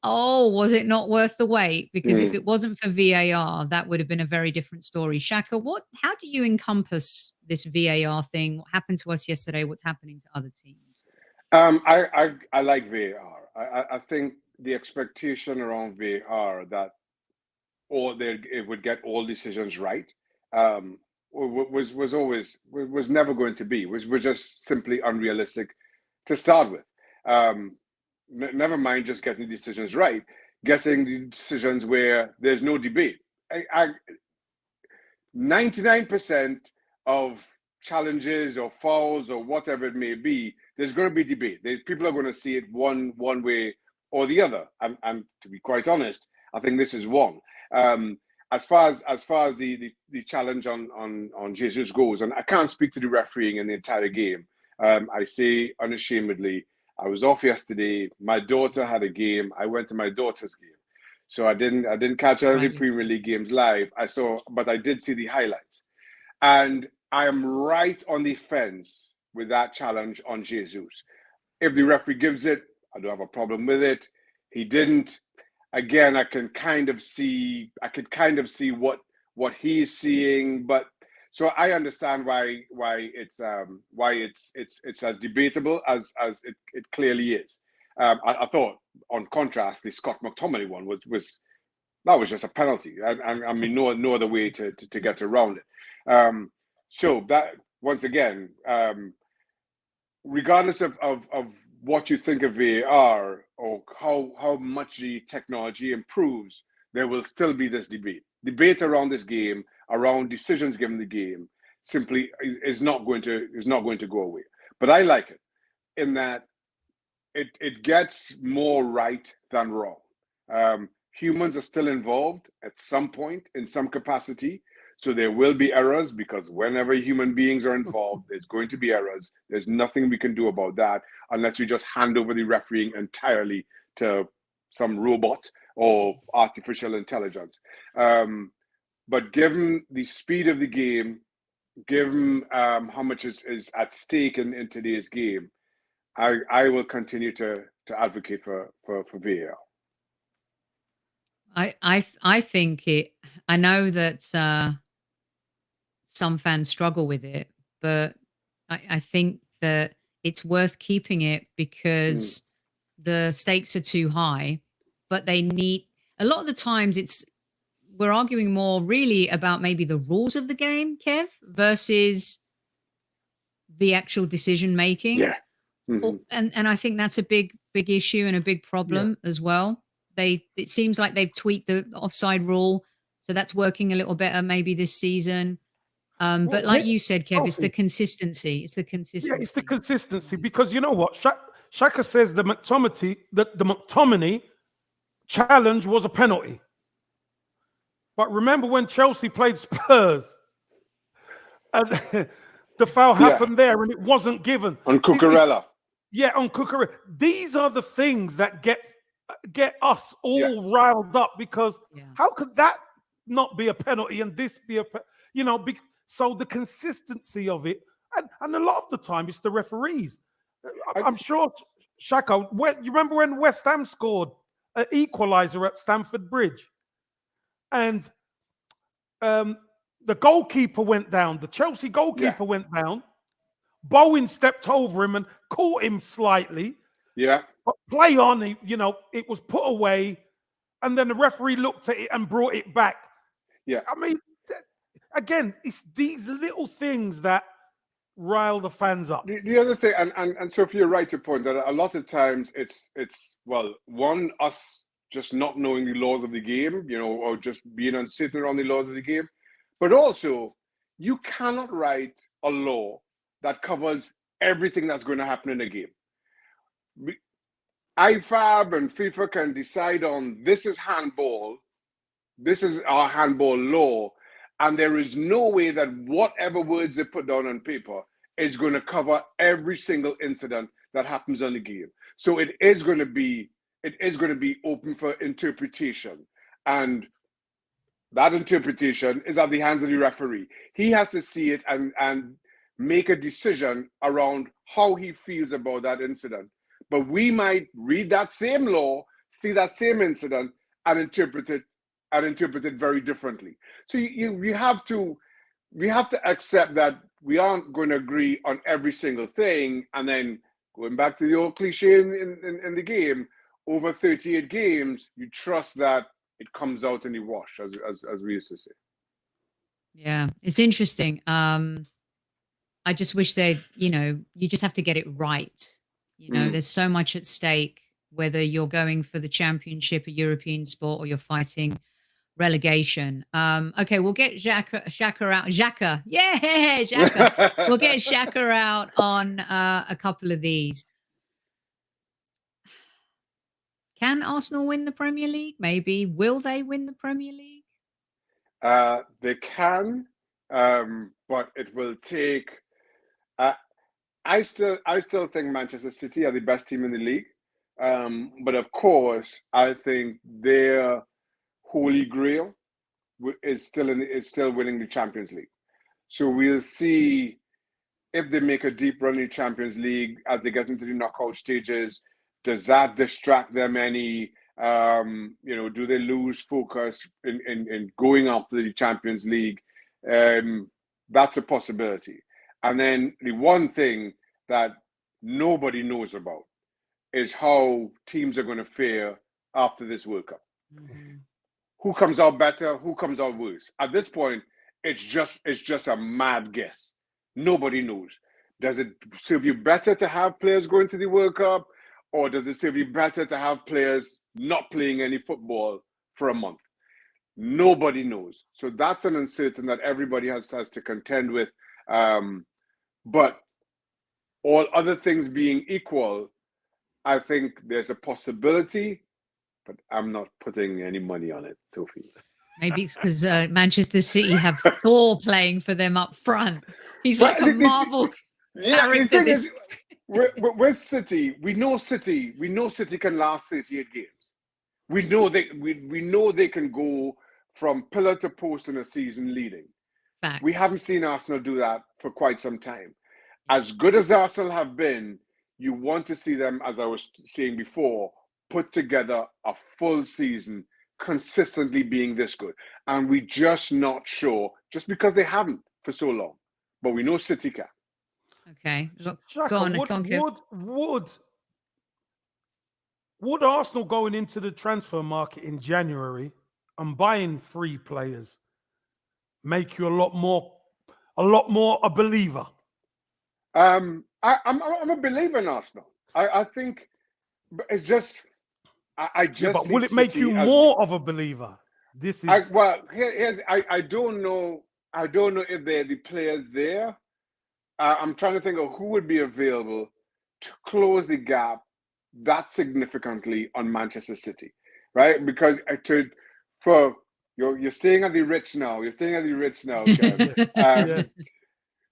Oh, was it not worth the wait? Because if it wasn't for VAR, that would have been a very different story. Shaka, how do you encompass this VAR thing? What happened to us yesterday? What's happening to other teams? I like VAR. I think the expectation around VAR that it would get all decisions right was never going to be. Was just simply unrealistic to start with. Never mind just getting decisions right, getting the decisions where there's no debate. 99% of challenges or fouls or whatever it may be, there's going to be debate. People are going to see it one way or the other. And to be quite honest, I think this is one. As far as the challenge on Jesus goes, and I can't speak to the refereeing in the entire game. I say unashamedly, I was off yesterday. My daughter had a game. I went to my daughter's game, so I didn't catch any of the Premier League games live. But I did see the highlights, and I am right on the fence with that challenge on Jesus. If the referee gives it, I don't have a problem with it. He didn't. Again, I could kind of see what he's seeing, but so I understand why it's as debatable as it clearly is. I thought, on contrast, the Scott McTominay one was just a penalty. I mean, no other way to get around it. So that, once again, regardless of what you think of VAR or how much the technology improves, there will still be this debate around this game, around decisions given the game. simply is not going to go away. But I like it in that it gets more right than wrong. Humans are still involved at some point in some capacity. So there will be errors, because whenever human beings are involved, there's going to be errors. There's nothing we can do about that unless we just hand over the refereeing entirely to some robot or artificial intelligence. But given the speed of the game, given how much is at stake in today's game, I will continue to advocate for VAR. I think it. I know that some fans struggle with it, but I think that it's worth keeping it because the stakes are too high. But they need, a lot of the times we're arguing more really about maybe the rules of the game, Kev, versus the actual decision making. Yeah. And I think that's a big issue and a big problem as well. It seems like they've tweaked the offside rule, so that's working a little better maybe this season. But like you said, Kev, it's the consistency. It's the consistency. Yeah, it's the consistency, because you know what? Shaka says the McTominay challenge was a penalty. But remember when Chelsea played Spurs and the foul happened there and it wasn't given. On Cucurella. On Cucurella. These are the things that get us all riled up, because how could that not be a penalty and this be so the consistency of it, and a lot of the time it's the referees. I'm sure, Shaka, you remember when West Ham scored an equaliser at Stamford Bridge, and the goalkeeper went down, the Chelsea goalkeeper went down, Bowen stepped over him and caught him slightly. Yeah. But play on, it was put away, and then the referee looked at it and brought it back. Yeah. I mean, again, it's these little things that rile the fans up. The other thing, and Sophie, you're right to point that a lot of times it's us just not knowing the laws of the game, or just being uncertain around the laws of the game. But also, you cannot write a law that covers everything that's going to happen in a game. IFAB and FIFA can decide on this is handball, this is our handball law, and there is no way that whatever words they put down on paper is going to cover every single incident that happens on the game. So it is going to be open for interpretation, and that interpretation is at the hands of the referee. He has to see it and make a decision around how he feels about that incident. But we might read that same law, see that same incident, and interpret it very differently. So we have to accept that we aren't going to agree on every single thing, and then going back to the old cliche in the game, over 38 games, you trust that it comes out in the wash, as we used to say. Yeah, it's interesting. I just wish you just have to get it right. There's so much at stake, whether you're going for the championship, a European sport, or you're fighting relegation. Okay, we'll get Shaka out. Xhaka. Yeah, Xhaka. We'll get Shaka out on a couple of these. Can Arsenal win the Premier League? Maybe. Will they win the Premier League? They can, but it will take... I still think Manchester City are the best team in the league. But of course, I think their holy grail is still winning the Champions League. So we'll see if they make a deep run in the Champions League as they get into the knockout stages. Does that distract them any? Do they lose focus in going after the Champions League? That's a possibility. And then the one thing that nobody knows about is how teams are going to fare after this World Cup. Mm-hmm. Who comes out better? Who comes out worse? At this point, it's just a mad guess. Nobody knows. Does it serve you better to have players going to the World Cup, or does it serve you better to have players not playing any football for a month? Nobody knows. So that's an uncertainty that everybody has to contend with. But all other things being equal, I think there's a possibility, but I'm not putting any money on it, Sophie. Maybe it's because Manchester City have Thor playing for them up front. He's But like a Marvel the character. thing is, with City, we know City can last 38 games. We know they can go from pillar to post in a season leading. Facts. We haven't seen Arsenal do that for quite some time. As good as Arsenal have been, you want to see them, as I was saying before, put together a full season consistently being this good. And we're just not sure, just because they haven't for so long. But we know City can. Okay. Shaka, Go on, would Arsenal going into the transfer market in January and buying 3 players make you a lot more a believer? I'm a believer in Arsenal. I think it's just I just. But see will it make City you as, more of a believer? This is I don't know. I don't know if they're the players there. I'm trying to think of who would be available to close the gap that significantly on Manchester City, right? Because you're staying at the Ritz now. You're staying at the Ritz now, Kev.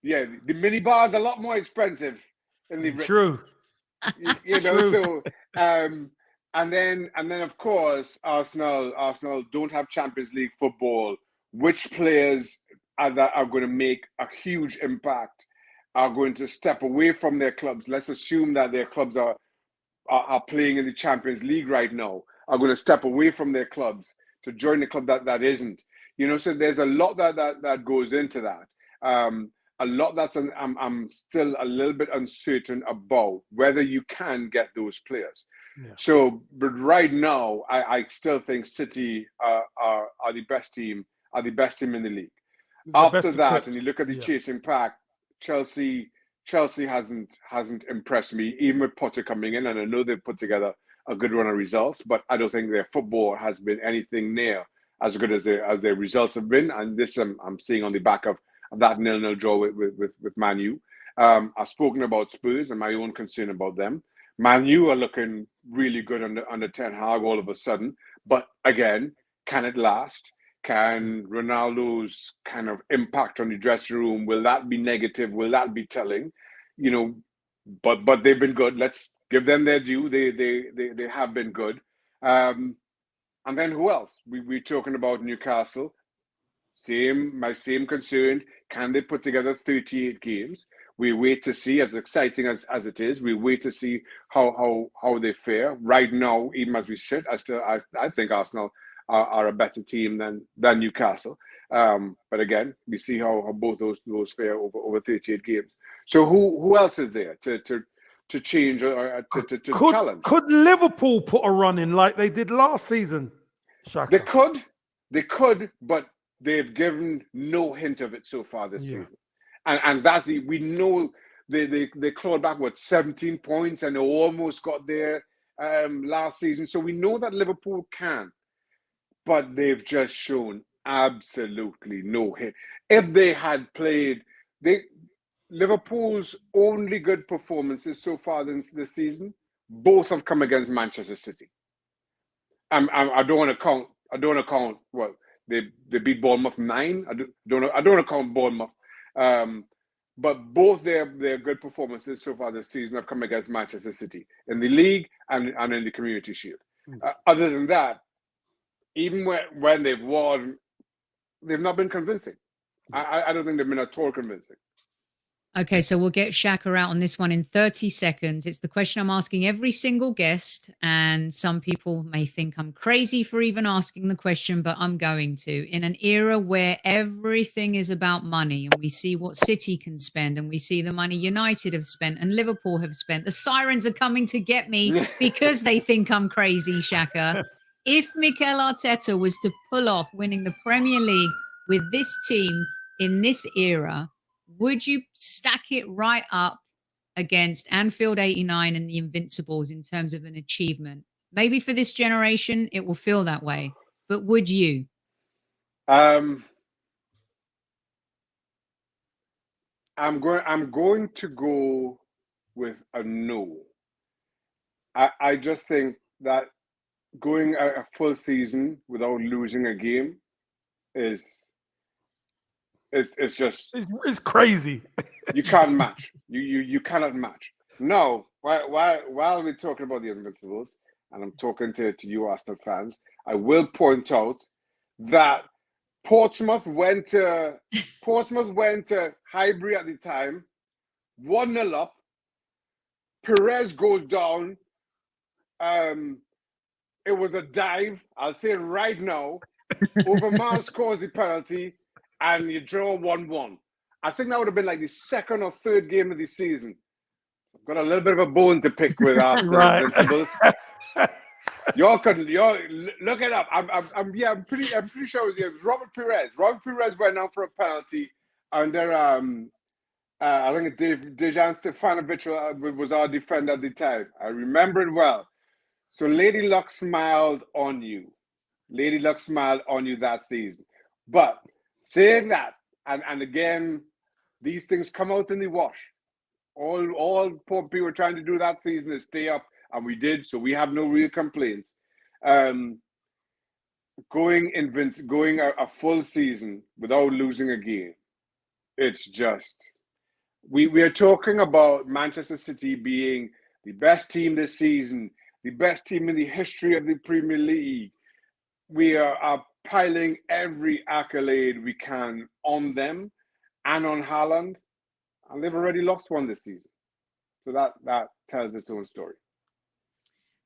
Yeah, the mini bar is a lot more expensive in the Ritz. True. You know, True. so and then of course Arsenal don't have Champions League football. Which players that are going to make a huge impact are going to step away from their clubs? Let's assume that their clubs are playing in the Champions League right now, are going to step away from their clubs to join the club that isn't. You know, so there's a lot that goes into that. A lot I'm still a little bit uncertain about whether you can get those players. Yeah. So, but right now, I still think City are the best team, in the league. After that, and you look at the chasing pack, Chelsea hasn't impressed me, even with Potter coming in, and I know they've put together a good run of results, but I don't think their football has been anything near as good as their results have been. And this I'm seeing on the back of that 0-0 draw with Man U. I've spoken about Spurs and my own concern about them. Man U are looking really good under Ten Hag all of a sudden, but again, can it last? Can Ronaldo's kind of impact on the dressing room, will that be negative? Will that be telling? You know, but they've been good. Let's give them their due. They have been good. And then who else? We're talking about Newcastle. My same concern. Can they put together 38 games? We wait to see, as exciting as it is, we wait to see how they fare. Right now, even as we sit, I think Arsenal are a better team than Newcastle. But again, we see how both those fare over 38 games. So who else is there to change or to challenge? Could Liverpool put a run in like they did last season, Shaka? They could, but they've given no hint of it so far this season. And that's we know they clawed back 17 points and they almost got there last season. So we know that Liverpool can, but they've just shown absolutely no hint. If they had played, Liverpool's only good performances so far this season, both have come against Manchester City. I don't want to count what they beat Bournemouth 9. I don't want to count Bournemouth. But both their good performances so far this season have come against Manchester City in the league and in the Community Shield. Other than that, even when they've won, they've not been convincing. I don't think they've been at all convincing. Okay, so we'll get Shaka out on this one in 30 seconds. It's the question I'm asking every single guest, and some people may think I'm crazy for even asking the question, but I'm going to. In an era where everything is about money, and we see what City can spend, and we see the money United have spent and Liverpool have spent, the sirens are coming to get me because they think I'm crazy, Shaka. If Mikel Arteta was to pull off winning the Premier League with this team in this era, would you stack it right up against Anfield 89 and the Invincibles in terms of an achievement? Maybe for this generation, it will feel that way. But would you? I'm going to go with a no. I just think that going a full season without losing a game is it's just It's crazy. you can't match. You cannot match. No, while we're talking about the Invincibles, and I'm talking to you Arsenal fans, I will point out that Portsmouth went to Highbury at the time, 1-0 up. Perez goes down. It was a dive. I'll say it right now. Overmars scores the penalty, and you draw 1-1. I think that would have been like the second or third game of the season. I've got a little bit of a bone to pick with Arsenal Invincibles. Y'all look it up. I'm pretty sure it was Robert Perez. Robert Perez went out for a penalty under I think Dejan Stefanovic was our defender at the time. I remember it well. So Lady Luck smiled on you. Lady Luck smiled on you that season. But saying that, and again, these things come out in the wash. All poor people were trying to do that season is stay up, and we did, so we have no real complaints. Going a full season without losing a game, it's just we are talking about Manchester City being the best team this season, the best team in the history of the Premier League. We are piling every accolade we can on them and on Haaland, and they've already lost one this season. So that tells its own story.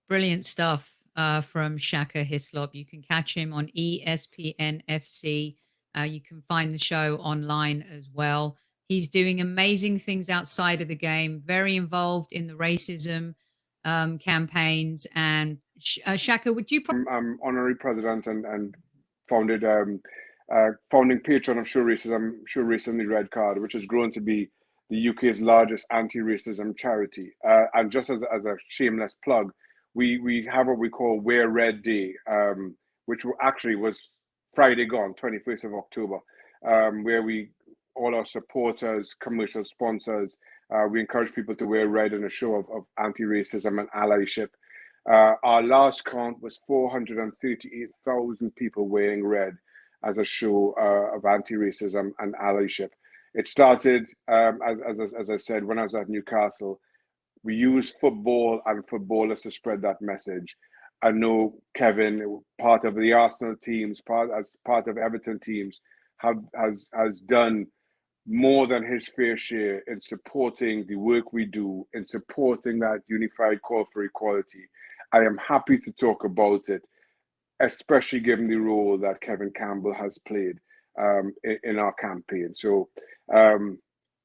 Brilliant stuff from Shaka Hislop. You can catch him on ESPN FC. You can find the show online as well. He's doing amazing things outside of the game, very involved in the racism campaigns. And Shaka, would you... I'm honorary president and founded founding patron of Show Racism and the Red Card, which has grown to be the UK's largest anti-racism charity. And just as a shameless plug, we have what we call Wear Red Day, which actually was Friday gone, 21st of October, where all our supporters, commercial sponsors, we encourage people to wear red in a show of anti-racism and allyship. Our last count was 438,000 people wearing red as a show of anti-racism and allyship. It started, as I said, when I was at Newcastle. We used football and footballers to spread that message. I know Kevin, part of the Arsenal teams, part of Everton teams, has done more than his fair share in supporting the work we do, in supporting that unified call for equality. I am happy to talk about it, especially given the role that Kevin Campbell has played in our campaign. So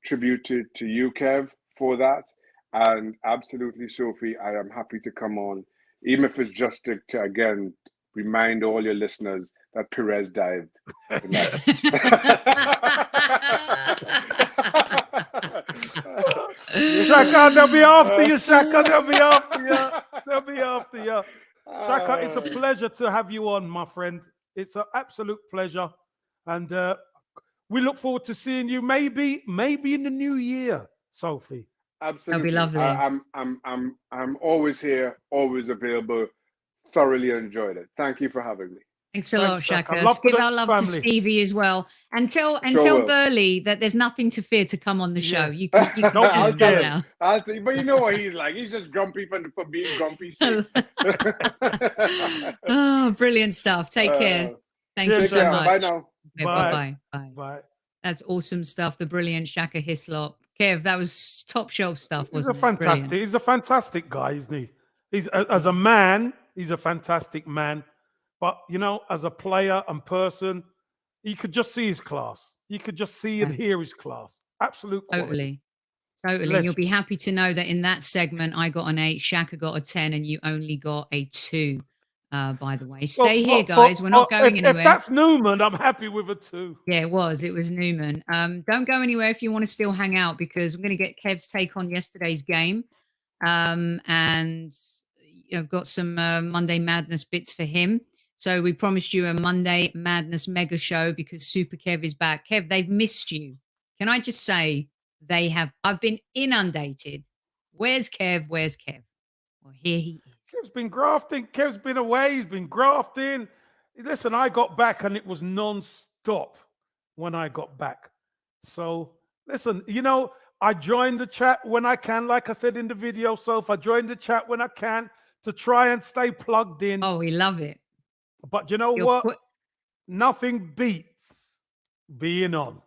tribute to you, Kev, for that. And absolutely, Sophie, I am happy to come on, even if it's just to again, remind all your listeners that Perez dived. Shaka, they'll be after you, Shaka. They'll be after you. They'll be after you. Shaka, it's a pleasure to have you on, my friend. It's an absolute pleasure. And we look forward to seeing you maybe in the new year, Sophie. Absolutely. That'll be lovely. I'm always here, always available. Thoroughly enjoyed it. Thank you for having me. Thanks a lot, Shaka. Give our love to Stevie as well. And tell Burley that there's nothing to fear to come on the show. You can just go now. I'll tell you, but you know what he's like. He's just grumpy for being grumpy. Oh, brilliant stuff. Take care. Thank you so much. Bye now. Okay, bye. That's awesome stuff. The brilliant Shaka Hislop. Kev, that was top shelf stuff, wasn't it? He's a fantastic guy, isn't he? As a man, he's a fantastic man. But, as a player and person, you could just see his class. You could just see and hear his class. Absolute quality. Totally. And you'll be happy to know that in that segment, I got an 8, Shaka got a 10, and you only got a 2. By the way, stay here, guys. We're not going anywhere. If that's Newman, I'm happy with a 2. Yeah, it was Newman. Don't go anywhere if you want to still hang out, because I'm going to get Kev's take on yesterday's game, and I've got some Monday Madness bits for him. So we promised you a Monday Madness mega show because Super Kev is back. Kev, they've missed you. Can I just say I've been inundated. Where's Kev? Where's Kev? Well, here he is. Kev's been grafting. Kev's been away. He's been grafting. Listen, I got back and it was non-stop when I got back. So, listen, I join the chat when I can, like I said in the video, Soph. I join the chat when I can to try and stay plugged in. Oh, we love it. But you know what? Nothing beats being on.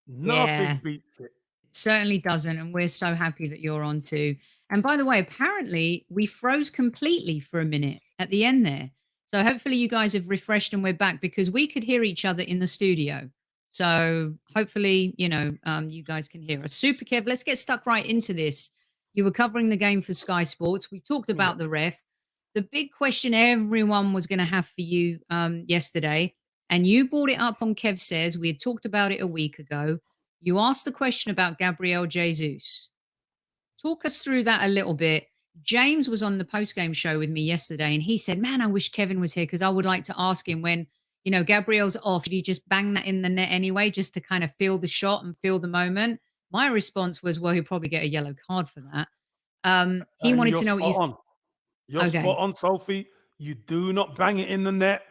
Nothing beats it. Certainly doesn't. And we're so happy that you're on too. And by the way, apparently we froze completely for a minute at the end there. So hopefully you guys have refreshed and we're back, because we could hear each other in the studio. So hopefully, you guys can hear us. Super Kev, let's get stuck right into this. You were covering the game for Sky Sports. We talked about the ref. The big question everyone was going to have for you yesterday, and you brought it up on Kev Says. We had talked about it a week ago. You asked the question about Gabriel Jesus. Talk us through that a little bit. James was on the post-game show with me yesterday, and he said, man, I wish Kevin was here because I would like to ask him when, Gabriel's off, did he just bang that in the net anyway, just to kind of feel the shot and feel the moment? My response was, well, he'll probably get a yellow card for that. He wanted to know what you... You're spot on, Sophie. You do not bang it in the net.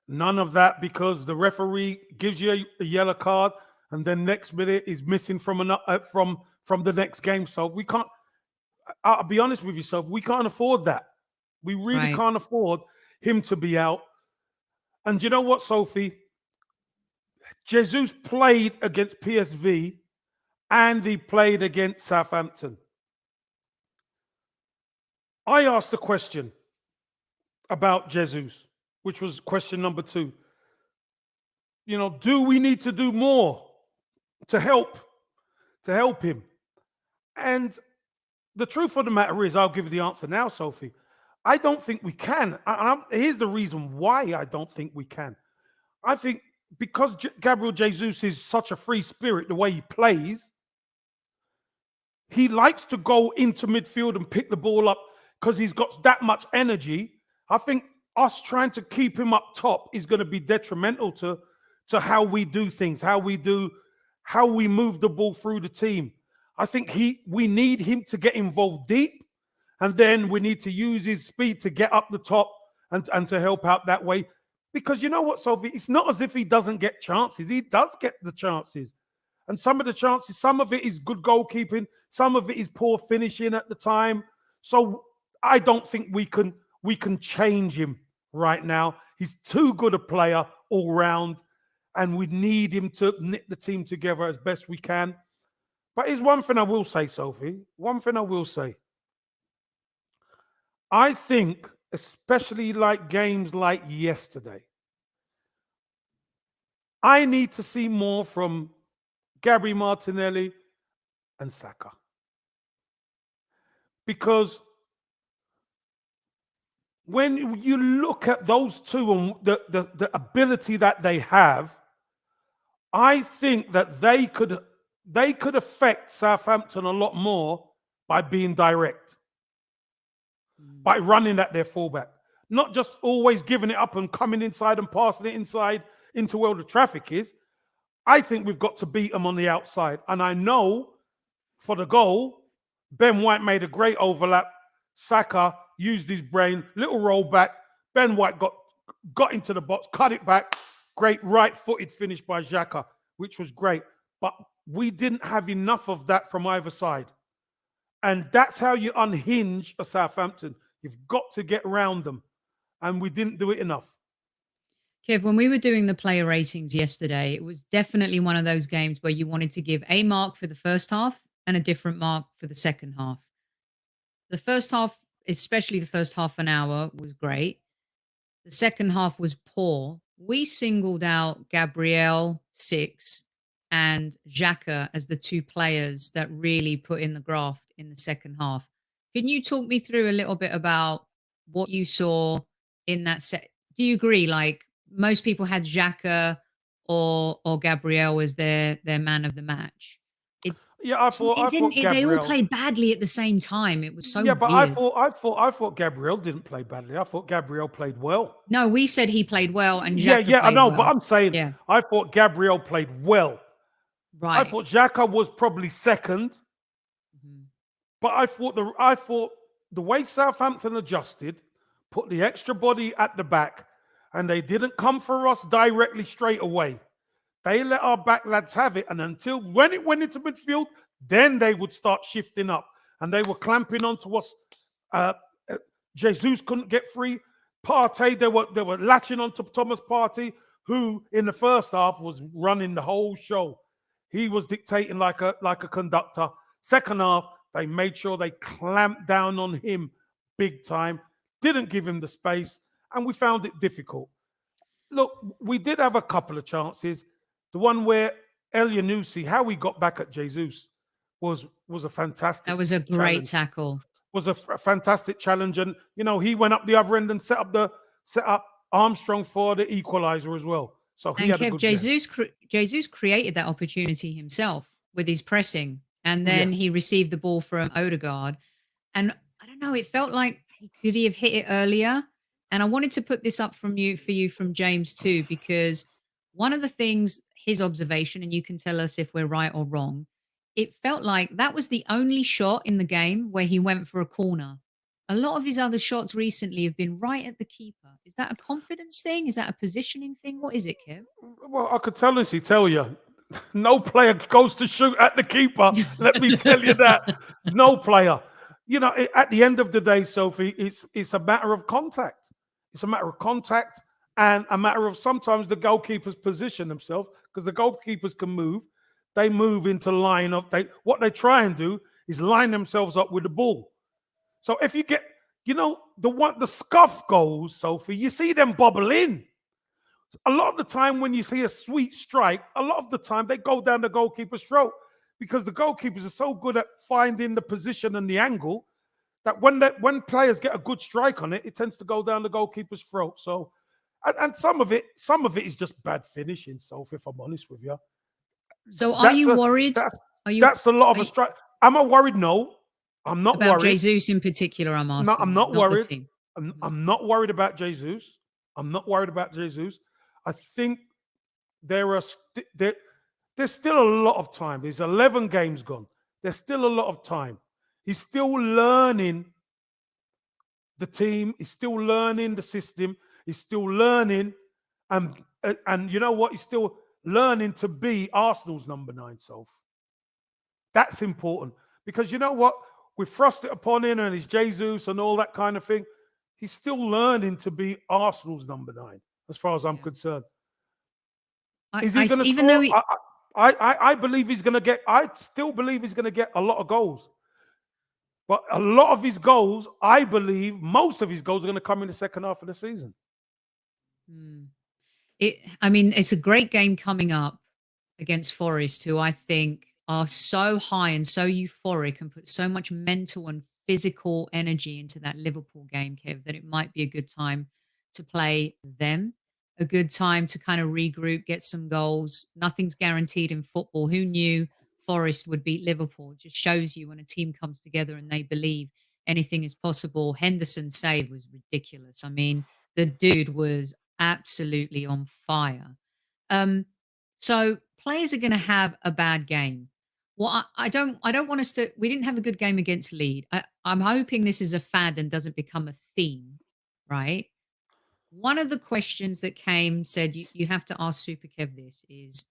None of that, because the referee gives you a yellow card, and then next minute is missing from the next game. So we can't. I'll be honest with yourself. We can't afford that. We really can't afford him to be out. And you know what, Sophie? Jesus played against PSV, and he played against Southampton. I asked a question about Jesus, which was question number 2. Do we need to do more to help him? And the truth of the matter is, I'll give you the answer now, Sophie. I don't think we can. Here's the reason why I don't think we can. I think because Gabriel Jesus is such a free spirit, the way he plays, he likes to go into midfield and pick the ball up because he's got that much energy. I think us trying to keep him up top is going to be detrimental to how we do things, how we move the ball through the team. I think we need him to get involved deep, and then we need to use his speed to get up the top and to help out that way. Because you know what, Sophie? It's not as if he doesn't get chances. He does get the chances. And some of the chances, some of it is good goalkeeping, some of it is poor finishing at the time. So I don't think we can change him right now. He's too good a player all round, and we need him to knit the team together as best we can. But here's one thing I will say, Sophie. One thing I will say. I think, especially like games like yesterday, I need to see more from Gabby Martinelli and Saka. Because when you look at those two and the ability that they have, I think that they could affect Southampton a lot more by being direct, by running at their fullback, not just always giving it up and coming inside and passing it inside into where the traffic is. I think we've got to beat them on the outside. And I know for the goal, Ben White made a great overlap. Saka used his brain, little roll back. Ben White got into the box, cut it back. Great right-footed finish by Xhaka, which was great. But we didn't have enough of that from either side. And that's how you unhinge a Southampton. You've got to get around them. And we didn't do it enough. Kev, when we were doing the player ratings yesterday, it was definitely one of those games where you wanted to give a mark for the first half and a different mark for the second half. The first half, especially the first half an hour, was great. The second half was poor. We singled out Gabriel, 6, and Xhaka as the 2 players that really put in the graft in the second half. Can you talk me through a little bit about what you saw in that set? Do you agree? Like, most people had Xhaka or Gabriel as their man of the match. I thought Gabriel, they all played badly at the same time. It was so weird. But I thought Gabriel didn't play badly. I thought Gabriel played well. No, we said he played well, and Xhaka I know, well. but I'm saying I thought Gabriel played well. Right. I thought Xhaka was probably second, but I thought the way Southampton adjusted, put the extra body at the back, and they didn't come for us directly straight away. They let our back lads have it, and until when it went into midfield, then they would start shifting up, and they were clamping onto us. Jesus couldn't get free. Partey, they were latching onto Thomas Partey, who in the first half was running the whole show. He was dictating like a conductor. Second half, they made sure they clamped down on him big time, didn't give him the space, and we found it difficult. Look, we did have a couple of chances. The one where Elyounoussi, how he got back at Jesus, was a fantastic. That was a great tackle. Was a fantastic challenge, and he went up the other end and set up Armstrong for the equalizer as well. So he had a good game. Jesus created that opportunity himself with his pressing, and then he received the ball from Odegaard, and I don't know, it felt like could he have hit it earlier? And I wanted to put this up for you from James too, because one of the things, his observation, and you can tell us if we're right or wrong, it felt like that was the only shot in the game where he went for a corner. A lot of his other shots recently have been right at the keeper. Is that a confidence thing? Is that a positioning thing? What is it, Kev? Well, I could tell you, no player goes to shoot at the keeper. Let me tell you that. No player. At the end of the day, Sophie, it's a matter of contact. It's a matter of contact and a matter of sometimes the goalkeepers position themselves, because the goalkeepers can move. They move into line up. What they try and do is line themselves up with the ball. So if you get, the scuff goals, Sophie, you see them bobble in. A lot of the time when you see a sweet strike, a lot of the time they go down the goalkeeper's throat, because the goalkeepers are so good at finding the position and the angle that when players get a good strike on it, it tends to go down the goalkeeper's throat. So, and some of it is just bad finishing, Sophie, if I'm honest with you. So are you worried? That's a lot of a strike. Am I worried? No. I'm not about worried. Jesus in particular, I'm asking. No, I'm not worried. I'm not worried about Jesus. I'm not worried about Jesus. I think there's still a lot of time. There's 11 games gone. There's still a lot of time. He's still learning the team. He's still learning the system. He's still learning, and you know what? He's still learning to be Arsenal's number 9, Soph. That's important, because you know what? We thrust it upon him and his Jesus and all that kind of thing. He's still learning to be Arsenal's number 9, as far as I'm concerned. Is he going to score? Though I believe he's going to get. I still believe he's going to get a lot of goals. But a lot of his goals, I believe, most of his goals are going to come in the second half of the season. It's a great game coming up against Forest, who I think are so high and so euphoric and put so much mental and physical energy into that Liverpool game, Kev, that it might be a good time to play them, a good time to kind of regroup, get some goals. Nothing's guaranteed in football. Who knew Forest would beat Liverpool? It just shows you when a team comes together and they believe anything is possible. Henderson's save was ridiculous. I mean, the dude was absolutely on fire. So players are going to have a bad game. Well, I don't want us to. We didn't have a good game against Leeds. I'm hoping this is a fad and doesn't become a theme, right? One of the questions that came said you have to ask Super Kev this is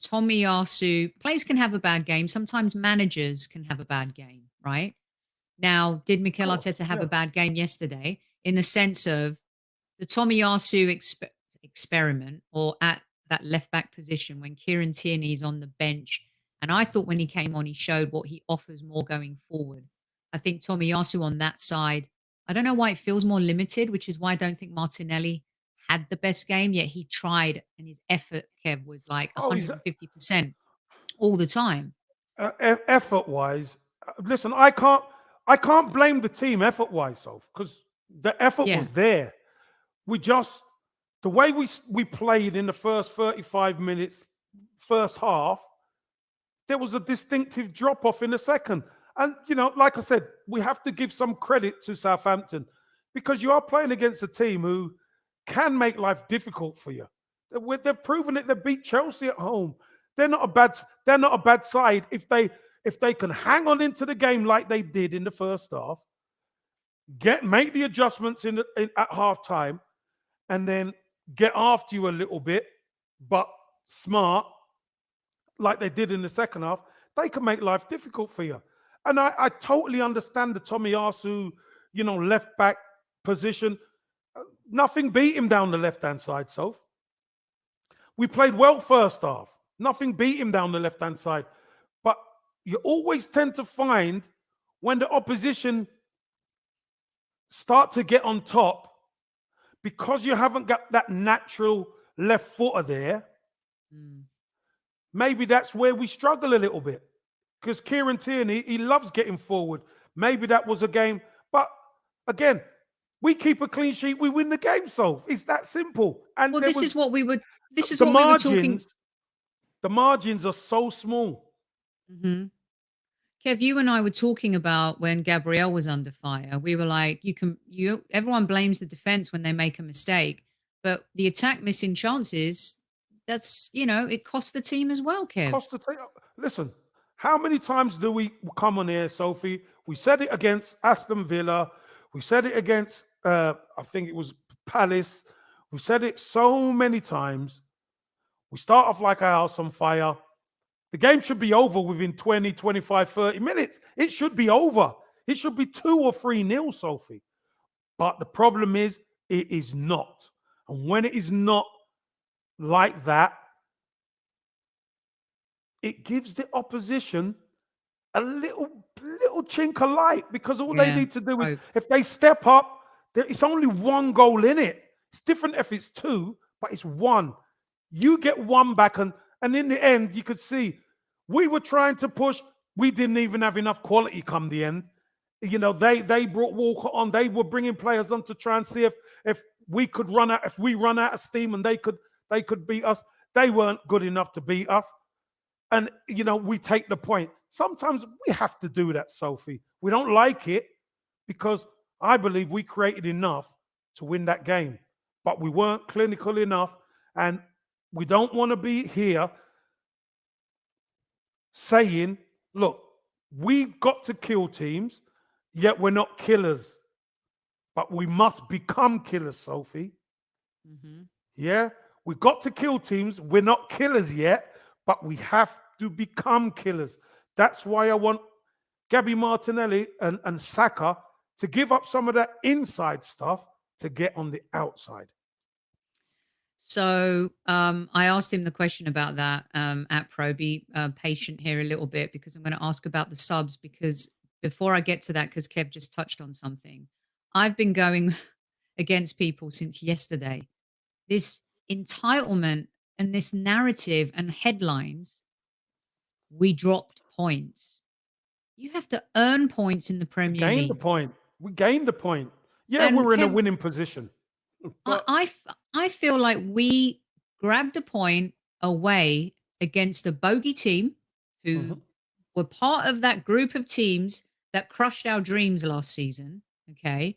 Tomiyasu. Players can have a bad game. Sometimes managers can have a bad game, right? Now, did Mikel Arteta have a bad game yesterday in the sense of the Tomiyasu experiment, or at that left back position when Kieran Tierney's on the bench? And I thought when he came on, he showed what he offers more going forward. I think Tomiyasu on that side, I don't know why it feels more limited, which is why I don't think Martinelli had the best game, yet he tried, and his effort, Kev, was like 150% all the time. Effort-wise, listen, I can't blame the team effort-wise, Soph, because the effort was there. The way we played in the first 35 minutes, first half, there was a distinctive drop-off in the second. And, like I said, we have to give some credit to Southampton, because you are playing against a team who can make life difficult for you. They've proven it. They beat Chelsea at home. They're not a bad side if they can hang on into the game like they did in the first half, make the adjustments at half time, and then get after you a little bit, but smart, like they did in the second half. They can make life difficult for you. And I totally understand the Tommy Arsu, left back position. Nothing beat him down the left-hand side, Soph. We played well first half. Nothing beat him down the left-hand side. But you always tend to find when the opposition start to get on top, because you haven't got that natural left footer there, maybe that's where we struggle a little bit. Because Kieran Tierney, he loves getting forward. Maybe that was a game. But again, we keep a clean sheet, we win the game, so it's that simple. And well, this is what we were talking. The margins are so small. Mm-hmm. Kev, you and I were talking about when Gabriel was under fire. We were like, everyone blames the defense when they make a mistake, but the attack missing chances, that's, it costs the team as well, Kev. Cost the team. Listen, how many times do we come on here, Sophie? We said it against Aston Villa. We said it against, I think it was Palace. We said it so many times. We start off like a house on fire. The game should be over within 20, 25, 30 minutes. It should be over. It should be 2 or 3-0, Sophie. But the problem is, it is not. And when it is not like that, it gives the opposition a little chink of light, because all they need to do is, if they step up, it's only 1 goal in it. It's different if it's 2, but it's 1. You get 1 back, and in the end, you could see we were trying to push. We didn't even have enough quality come the end. They brought Walker on. They were bringing players on to try and see if we could run out of steam, and they could beat us. They weren't good enough to beat us. And, we take the point. Sometimes we have to do that, Sophie. We don't like it, because I believe we created enough to win that game. But we weren't clinical enough. And we don't want to be here saying, look, we've got to kill teams, yet we're not killers. But we must become killers, Sophie. Mm-hmm. Yeah? We've got to kill teams. We're not killers yet, but we have to become killers. That's why I want Gabby Martinelli and Saka to give up some of that inside stuff to get on the outside. So I asked him the question about that at Pro. Be patient here a little bit, because I'm going to ask about the subs, because before I get to that, because Kev just touched on something, I've been going against people since yesterday. This entitlement and this narrative and headlines, we dropped points. You have to earn points in the Premier League. We gained the point. Yeah, and we were in a winning position. But I feel like we grabbed a point away against a bogey team who were part of that group of teams that crushed our dreams last season. Okay.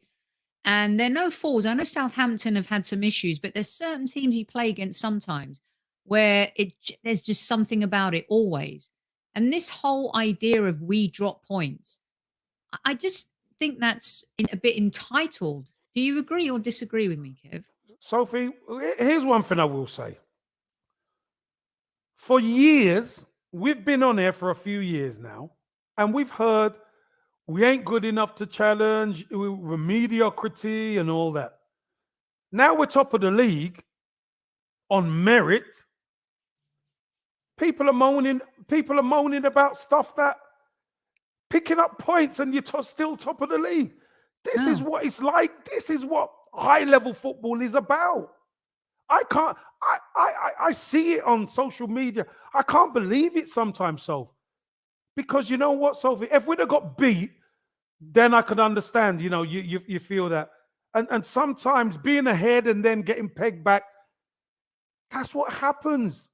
And they're no fools. I know Southampton have had some issues, but there's certain teams you play against sometimes where there's just something about it always. And this whole idea of we drop points, I just think that's a bit entitled. Do you agree or disagree with me, Kev? Sophie, here's one thing I will say. For years, we've been on here for a few years now, and we've heard we ain't good enough to challenge, we're mediocrity and all that. Now we're top of the league on merit. People are moaning about stuff that picking up points and you're still top of the league. This is what it's like. This is what high-level football is about. I see it on social media. I can't believe it sometimes, Soph. Because you know what, Sophie? If we'd have got beat, then I could understand, you feel that. And sometimes being ahead and then getting pegged back, that's what happens.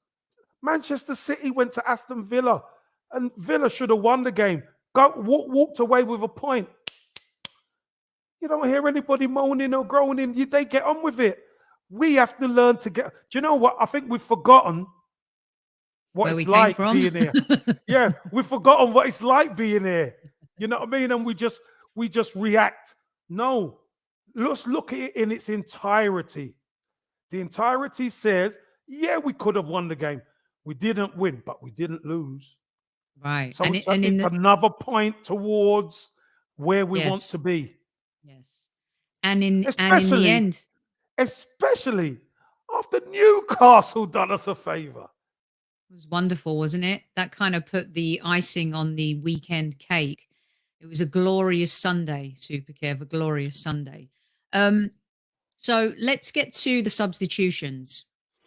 Manchester City went to Aston Villa, and Villa should have won the game. Walked away with a point. You don't hear anybody moaning or groaning. They get on with it. We have to learn to get... Do you know what? I think we've forgotten what where it's we came like from. being here. Yeah, we've forgotten what it's like being here. You know what I mean? And we just react. No, let's look at it in its entirety. The entirety says, yeah, we could have won the game. We didn't win, but we didn't lose. Right. So it's in the another point towards where we want to yes, be. yes. And in the Especially, end, especially after Newcastle done us a favour. it was wonderful, wasn't it? That kind of put the icing on the weekend cake. It was a glorious Sunday, Super Kev, a glorious Sunday. So let's get to the substitutions.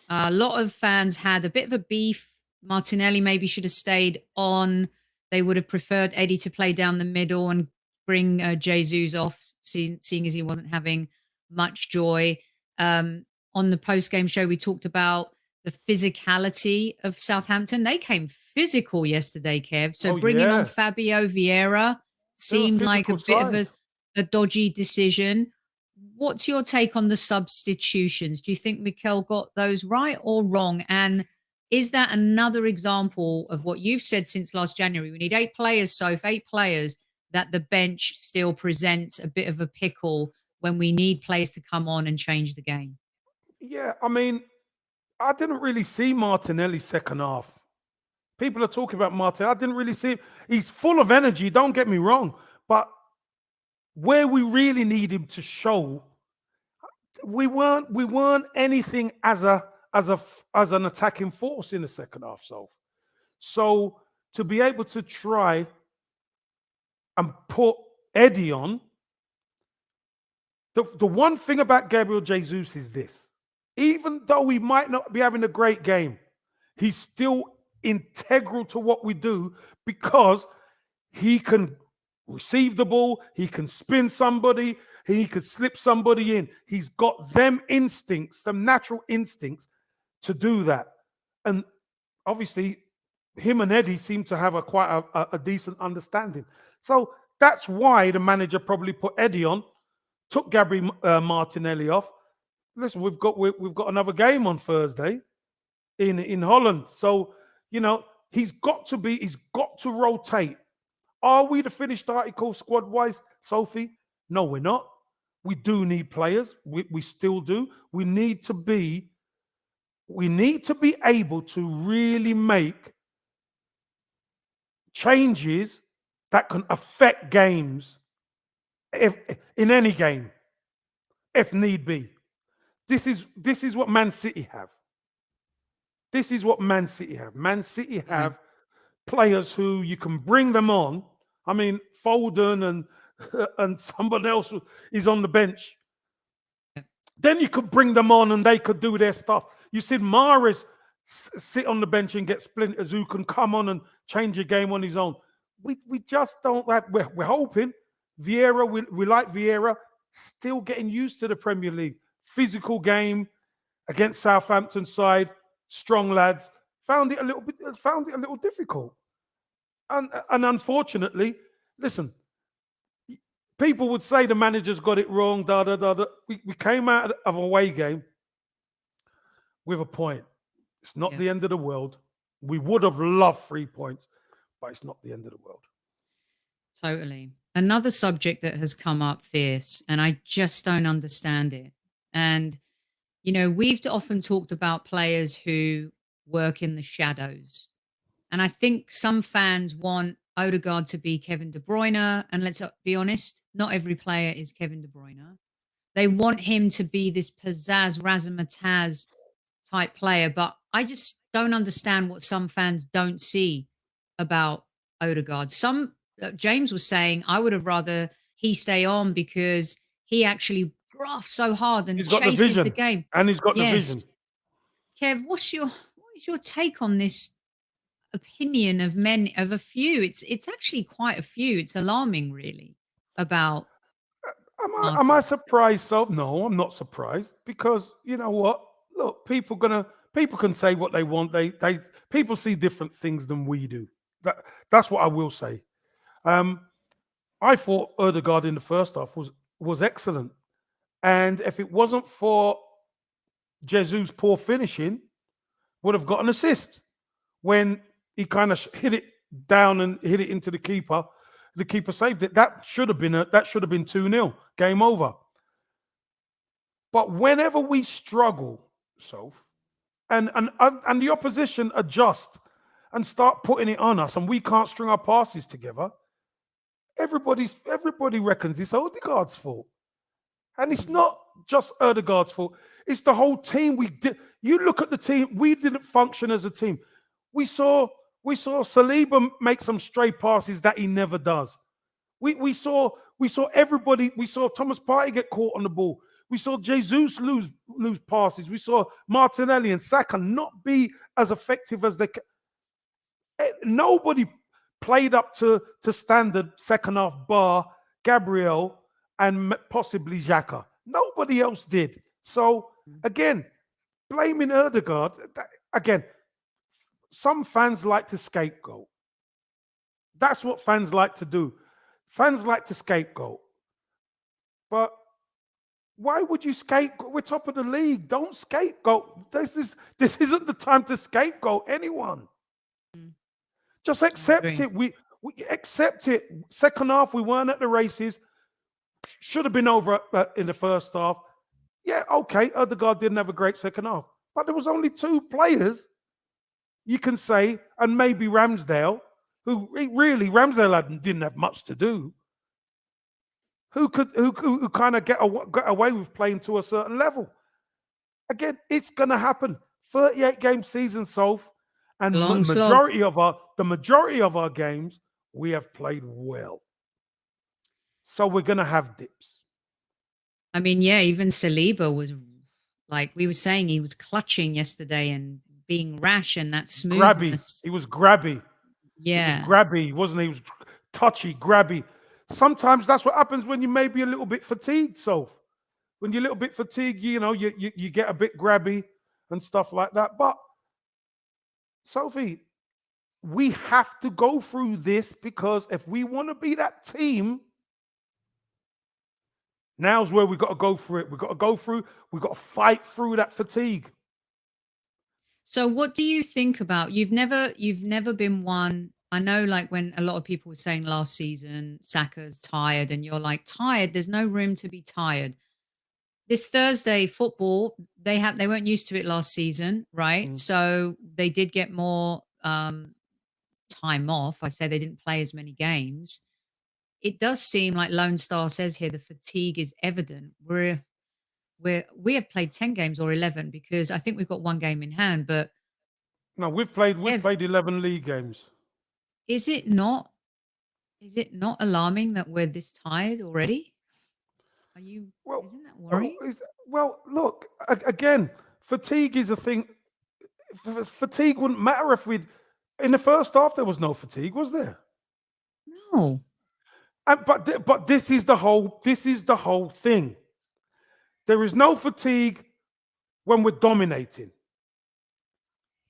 A lot of fans had a bit of a beef. Martinelli maybe should have stayed on. They would have preferred Eddie to play down the middle and bring Jesus off, seeing as he wasn't having much joy. On the post-game show, we talked about the physicality of Southampton. They came physical yesterday, Kev. So Oh, bringing on yeah. Fabio Vieira They're a seemed like a physical bit of side. a dodgy decision. What's your take on the substitutions? Do you think Mikel got those right or wrong? And is that another example of what you've said since last January? We need 8 players, so 8 players, that the bench still presents a bit of a pickle when we need players to come on and change the game. Yeah, I mean, I didn't really see Martinelli second half. People are talking about Martinelli. I didn't really see him. He's full of energy, don't get me wrong. But where we really need him to show, we weren't anything as an attacking force in the second half. So to be able to try and put Eddie on, the one thing about Gabriel Jesus is this: even though he might not be having a great game, he's still integral to what we do because he can receive the ball, he can spin somebody, he could slip somebody in. He's got them instincts, them natural instincts to do that. And obviously, him and Eddie seem to have quite a decent understanding. So that's why the manager probably put Eddie on, took Gabriel Martinelli off. Listen, we've got another game on Thursday in Holland. So, you know, he's got to rotate. Are we the finished article squad-wise, Sophie? No, we're not. We do need players. We still do. We need to be able to really make changes that can affect games in any game, if need be. This is what Man City have. This is what Man City have. Man City have players who you can bring them on. I mean, Foden and someone else is on the bench. Then you could bring them on and they could do their stuff. You see Mahrez sit on the bench and get splinters who can come on and change a game on his own. We just don't have. We're hoping Vieira. We like Vieira. Still getting used to the Premier League. Physical game against Southampton side. Strong lads. Found it a little difficult. And unfortunately, listen, people would say the manager's got it wrong, We came out of a away game with a point. It's not the end of the world. We would have loved 3 points, but it's not the end of the world. Totally. Another subject that has come up fierce, and I just don't understand it. And, you know, we've often talked about players who work in the shadows. And I think some fans want Odegaard to be Kevin De Bruyne. And let's be honest, not every player is Kevin De Bruyne. They want him to be this pizzazz, razzmatazz type player. But I just don't understand what some fans don't see about Odegaard. James was saying, I would have rather he stay on because he actually grafts so hard and chases the game. And he's got the vision. Kev, what is your take on this opinion of a few? It's actually quite a few. It's alarming, really, about. Am I surprised? So no, I'm not surprised because you know what? Look, people can say what they want. People see different things than we do. That's what I will say. I thought Odegaard in the first half was excellent, and if it wasn't for Jesus' poor finishing, would have got an assist. when he kind of hit it down and hit it into the keeper. The keeper saved it. That should have been 2-0. Game over. But whenever we struggle, and the opposition adjust and start putting it on us, and we can't string our passes together, everybody reckons it's Odegaard's fault. And it's not just Odegaard's fault. It's the whole team. You look at the team, we didn't function as a team. We saw Saliba make some stray passes that he never does. We saw everybody. We saw Thomas Partey get caught on the ball. We saw Jesus lose passes. We saw Martinelli and Saka not be as effective as they can. Nobody played up to standard second half bar Gabriel and possibly Xhaka. Nobody else did. So, again, blaming Odegaard, again, some fans like to scapegoat. That's what fans like to do. Fans like to scapegoat. But why would you scapegoat? We're top of the league. Don't scapegoat. This isn't the time to scapegoat anyone. Just accept it. We accept it. Second half, we weren't at the races. Should have been over in the first half. Yeah, okay, Odegaard didn't have a great second half. But there was only 2 players, you can say, and maybe Ramsdale, who really, Ramsdale didn't have much to do, who kind of get away with playing to a certain level. Again, it's going to happen. 38-game season, Soph, and the majority of our games, we have played well. So we're going to have dips. I mean, yeah, even Saliba was, like we were saying, he was clutching yesterday and being rash, and that smoothness. He was grabby. Yeah. He was grabby, wasn't he? He was touchy, grabby. Sometimes that's what happens when you may be a little bit fatigued, Soph. When you're a little bit fatigued, you get a bit grabby and stuff like that. But, Sophie, we have to go through this, because if we want to be that team, now's where we've got to go for it. We've got to fight through that fatigue. So what do you think about, you've never been one, I know, like when a lot of people were saying last season, Saka's tired, and you're like, tired? There's no room to be tired. This Thursday football, they weren't used to it last season, right? So they did get more time off. I say they didn't play as many games. It does seem like Lone Star says here the fatigue is evident. We have played 10 games or 11, because I think we've got 1 game in hand. But no, we've played 11 league games. Is it not alarming that we're this tired already? Isn't that worrying? Well, look, again, fatigue is a thing. Fatigue wouldn't matter if in the first half there was no fatigue, was there? No. But this is the whole thing. There is no fatigue when we're dominating.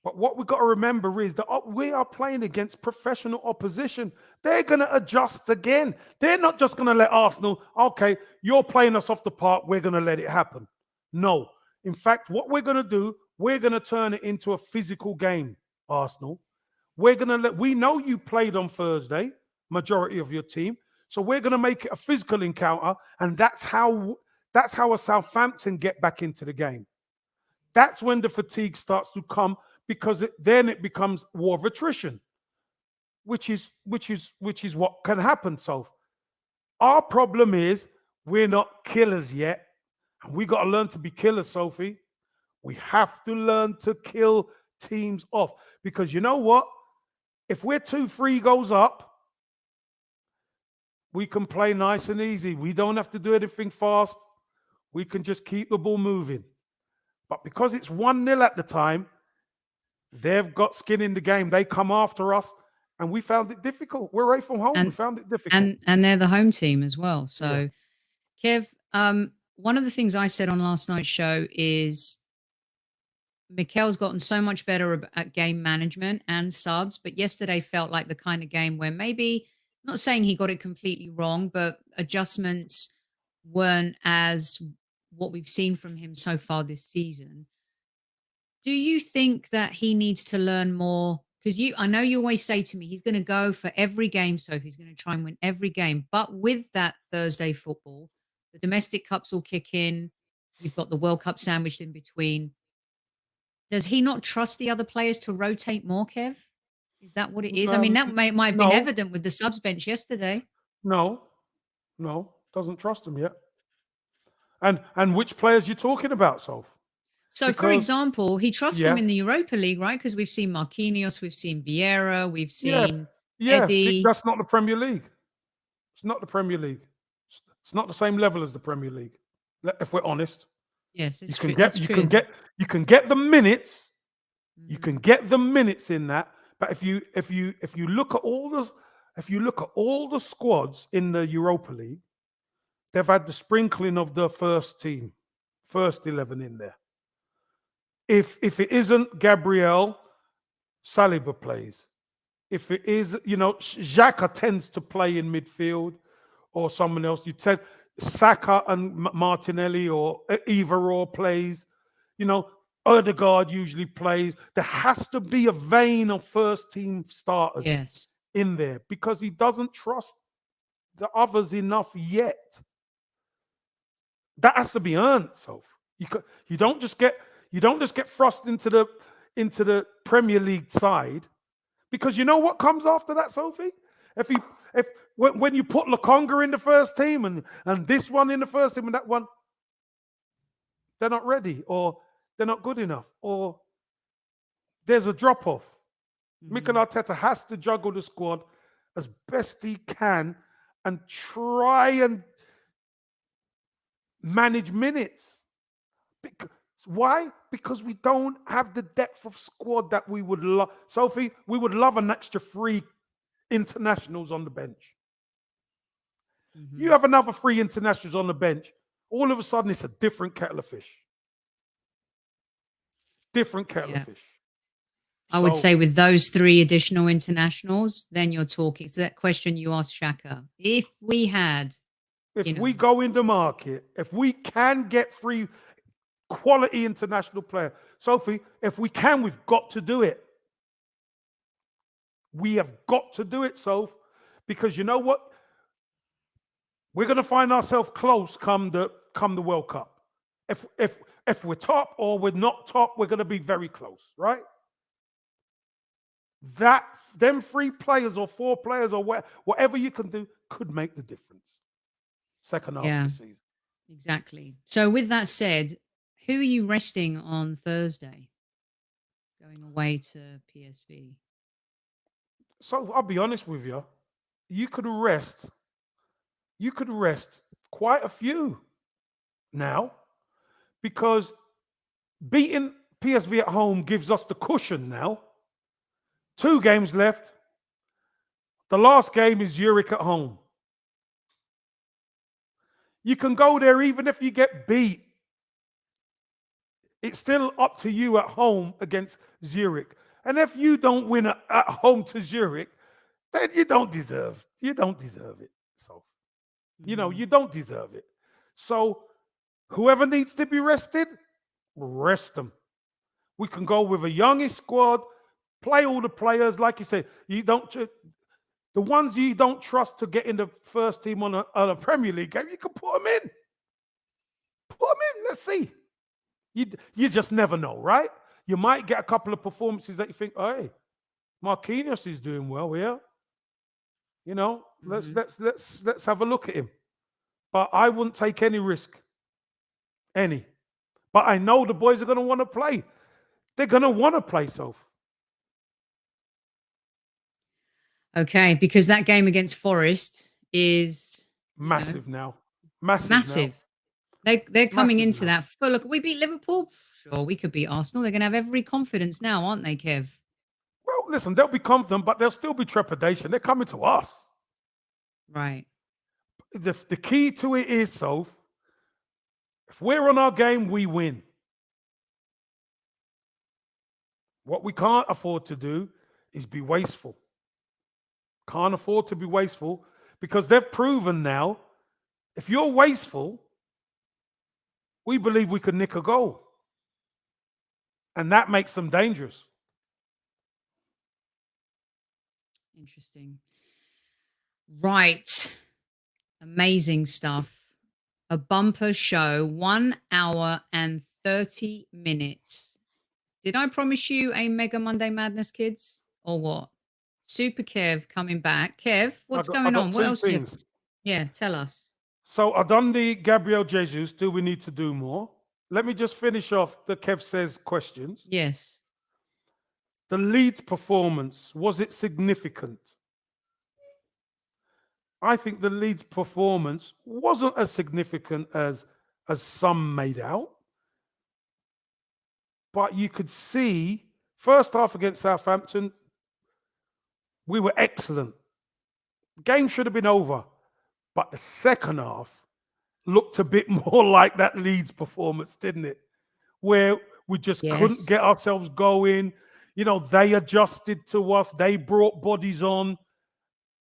But what we've got to remember is that we are playing against professional opposition. They're going to adjust again. They're not just going to let Arsenal, okay, you're playing us off the park, we're going to let it happen. No. In fact, what we're going to do, we're going to turn it into a physical game, Arsenal. We know you played on Thursday, majority of your team, so we're going to make it a physical encounter, and that's how a Southampton get back into the game. That's when the fatigue starts to come, because then it becomes war of attrition, which is what can happen. So our problem is we're not killers yet. And we got to learn to be killers, Sophie. We have to learn to kill teams off, because you know what? If we're 2-3 goals up, we can play nice and easy. We don't have to do anything fast. We can just keep the ball moving. But because it's 1-0 at the time, they've got skin in the game. They come after us, and we found it difficult. We're away from home. We found it difficult. And they're the home team as well. So, yeah. Kev, one of the things I said on last night's show is Mikel's gotten so much better at game management and subs, but yesterday felt like the kind of game where maybe, not saying he got it completely wrong, but adjustments weren't as what we've seen from him so far this season. Do you think that he needs to learn more because I know you always say to me, he's going to go for every game, so he's going to try and win every game. But with that Thursday football, the domestic cups will kick in. You've got the World Cup sandwiched in between. Does he not trust the other players to rotate more, Kev? Is that what it is? I mean, that might have been No, evident with the subs bench yesterday. no, doesn't trust them yet. And which players you talking about, Soph? So, for Because example, he trusts them yeah, in the Europa League, right? Because we've seen Marquinhos, we've seen Vieira, we've yeah, seen yeah. Eddie. That's not the Premier League. It's not the Premier League. It's not the same level as the Premier League. If we're honest, Yes, it's you true. can That's get you true. can get the minutes. You Mhm. can get the minutes in that. But if you look at all the squads in the Europa League, they've had the sprinkling of the first 11 in there. If it isn't Gabriel, Saliba plays. If it is, Xhaka tends to play in midfield or someone else. You said Saka and Martinelli or Ivor plays. Odegaard usually plays. There has to be a vein of first team starters Yes. in there because he doesn't trust the others enough yet. That has to be earned, Soph. You don't just get thrust into the Premier League side, because you know what comes after that, Sophie? When you put Lokonga in the first team and this one in the first team and that one, they're not ready or they're not good enough or there's a drop off. Mikel Arteta has to juggle the squad as best he can and try and manage minutes. Why? Because we don't have the depth of squad that we would love. Sophie, we would love an extra 3 internationals on the bench. You have another 3 internationals on the bench, all of a sudden it's a different kettle of fish. Different kettle of fish. I would say with those 3 additional internationals, then you're talking. So that question you asked Shaka, if we go in the market, if we can get 3 quality international player, Sophie, if we can, we've got to do it. We have got to do it, Soph, because you know what? We're going to find ourselves close come the World Cup. If we're top or we're not top, we're going to be very close, right? Them 3 players or 4 players or whatever you can do could make the difference. Second half of the season. Exactly. So with that said, who are you resting on Thursday? Going away to PSV. So I'll be honest with you. You could rest quite a few now, because beating PSV at home gives us the cushion now. 2 games left. The last game is Zurich at home. You can go there even if you get beat. It's still up to you at home against Zurich. And if you don't win at home to Zurich, then you don't deserve it. So, you don't deserve it. So whoever needs to be rested, rest them. We can go with a youngish squad, play all the players. Like you said, the ones you don't trust to get in the first team on a Premier League game, you can put them in. Put them in. Let's see. You just never know, right? You might get a couple of performances that you think, oh, hey, Marquinhos is doing well here. Let's have a look at him. But I wouldn't take any risk. Any. But I know the boys are going to want to play. They're going to want to play, Soph. Okay, because that game against Forest is massive now. Massive. They're coming into now. that full. Look, we beat Liverpool. Sure, we could beat Arsenal. They're going to have every confidence now, aren't they, Kev? Well, listen, they'll be confident, but there'll still be trepidation. They're coming to us. Right. The key to it is, Soph, if we're on our game, we win. What we can't afford to do is be wasteful. Can't afford to be wasteful, because they've proven now, if you're wasteful, we believe we could nick a goal. And that makes them dangerous. Interesting. Right. Amazing stuff. A bumper show, 1 hour and 30 minutes. Did I promise you a mega Monday Madness, kids? Or what? Super Kev coming back. Kev, what's I going got on? What two else do you have? things. Yeah, tell us. So I've done the Gabriel Jesus. Do we need to do more? Let me just finish off the Kev says questions. Yes. The Leeds performance, was it significant? I think the Leeds performance wasn't as significant as some made out. But you could see first half against Southampton, we were excellent. Game should have been over. But the second half looked a bit more like that Leeds performance, didn't it? Where we just couldn't get ourselves going. You know, they adjusted to us. They brought bodies on.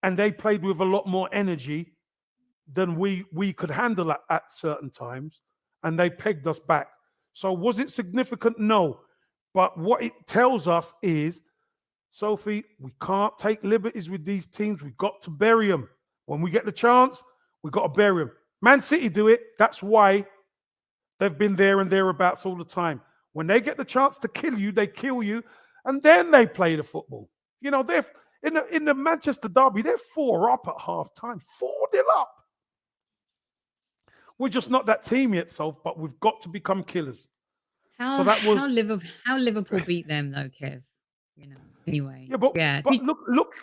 And they played with a lot more energy than we could handle at certain times. And they pegged us back. So was it significant? No. But what it tells us is, Sophie, we can't take liberties with these teams. We've got to bury them. When we get the chance, we've got to bury them. Man City do it. That's why they've been there and thereabouts all the time. When they get the chance to kill you, they kill you. And then they play the football. You know, they're... In the Manchester derby, they're 4 up at half time. 4-0 up. We're just not that team yet, but we've got to become killers. How Liverpool beat them though, Kev. You know. Anyway. Yeah, but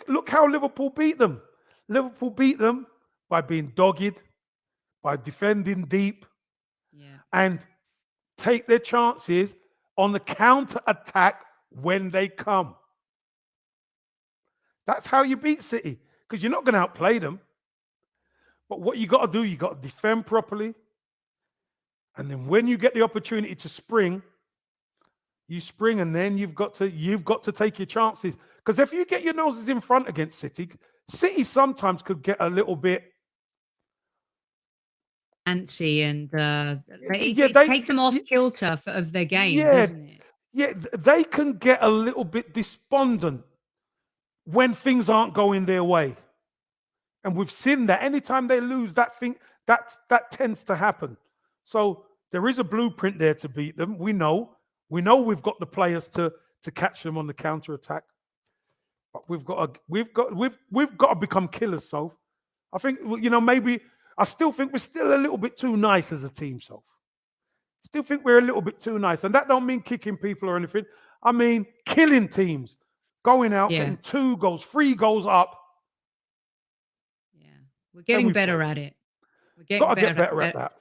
look how Liverpool beat them. Liverpool beat them by being dogged, by defending deep, and take their chances on the counter attack when they come. That's how you beat City, because you're not going to outplay them. But what you got to do, you got to defend properly. And then when you get the opportunity to spring, you spring, and then you've got to take your chances. Because if you get your noses in front against City, City sometimes could get a little bit antsy, and it takes them off kilter of their game, doesn't it? Yeah, they can get a little bit despondent when things aren't going their way. And we've seen that anytime they lose, that tends to happen. So there is a blueprint there to beat them. We know we've got the players to catch them on the counter attack. But we've got to become killers, Soph. I think, you know, maybe I still think we're still a little bit too nice as a team, Soph. Still think we're a little bit too nice. And that don't mean kicking people or anything. I mean killing teams. Going out, getting 2 goals, 3 goals up. Yeah, we're getting better at it. We're getting better at that.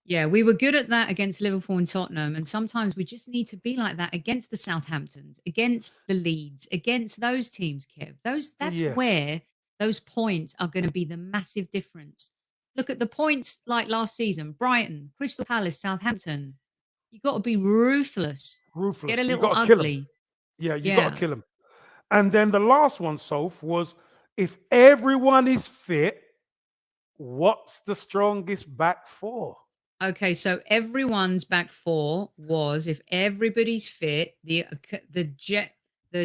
Yeah, we were good at that against Liverpool and Tottenham, and sometimes we just need to be like that against the Southamptons, against the Leeds, against those teams, Kev. That's where those points are going to be the massive difference. Look at the points like last season: Brighton, Crystal Palace, Southampton. You got to be ruthless. Get a little ugly. Yeah, you got to kill them. And then the last one, Soph, was if everyone is fit, what's the strongest back four? Okay, so everyone's back four was, if everybody's fit, the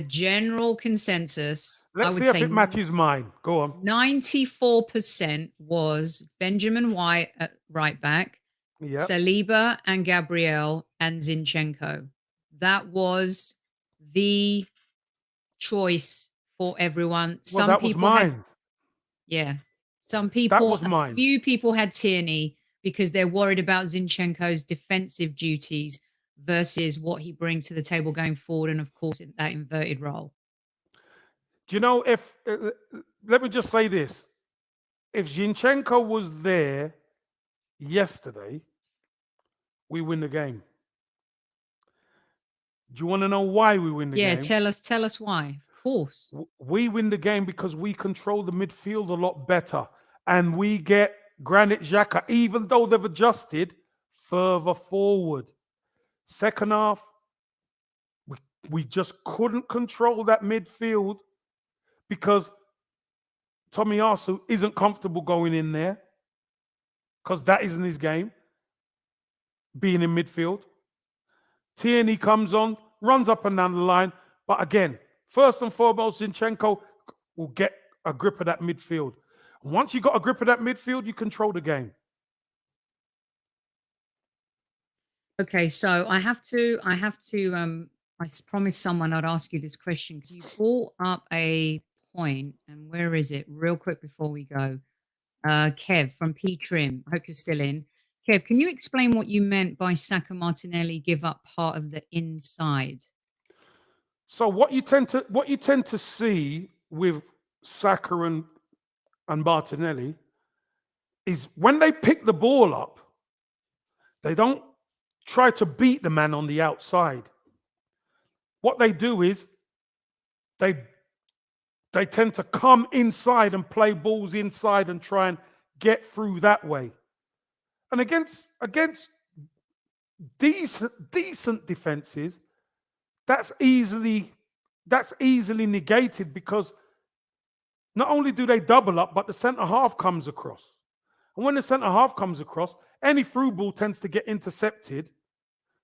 general consensus. Let's see if it matches mine. Go on. 94% was Benjamin White at right back, Saliba and Gabriel and Zinchenko. That was the choice for everyone. Some people was mine. Some people. That was mine. A few people had Tierney because they're worried about Zinchenko's defensive duties versus what he brings to the table going forward, and of course that inverted role. Do you know, if let me just say this: if Zinchenko was there yesterday, we win the game. Do you want to know why we win the game? Yeah, tell us why. Of course. We win the game because we control the midfield a lot better. And we get Granit Xhaka, even though they've adjusted, further forward. Second half, we just couldn't control that midfield because Tomiyasu isn't comfortable going in there because that isn't his game, being in midfield. Tierney comes on, runs up and down the line. But again, first and foremost, Zinchenko, will get a grip of that midfield. And once you got a grip of that midfield, you control the game. Okay, so I promised someone I'd ask you this question because you brought up a point, and where is it? Real quick before we go. Kev from P Trim. I hope you're still in. Kev, can you explain what you meant by Saka Martinelli give up part of the inside? So what you tend to see with Saka and Martinelli is when they pick the ball up, they don't try to beat the man on the outside. What they do is they tend to come inside and play balls inside and try and get through that way. And against decent defenses, that's easily negated because not only do they double up, but the centre half comes across. And when the centre half comes across, any through ball tends to get intercepted,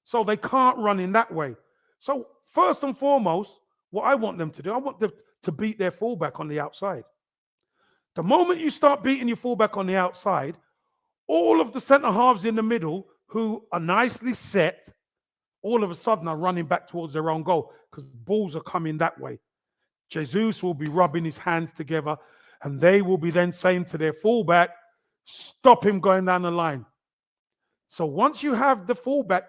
so they can't run in that way. So first and foremost, what I want them to do, I want them to beat their fullback on the outside. The moment you start beating your fullback on the outside, all of the centre halves in the middle who are nicely set, all of a sudden are running back towards their own goal because balls are coming that way. Jesus will be rubbing his hands together and they will be then saying to their fullback, stop him going down the line. So once you have the fullback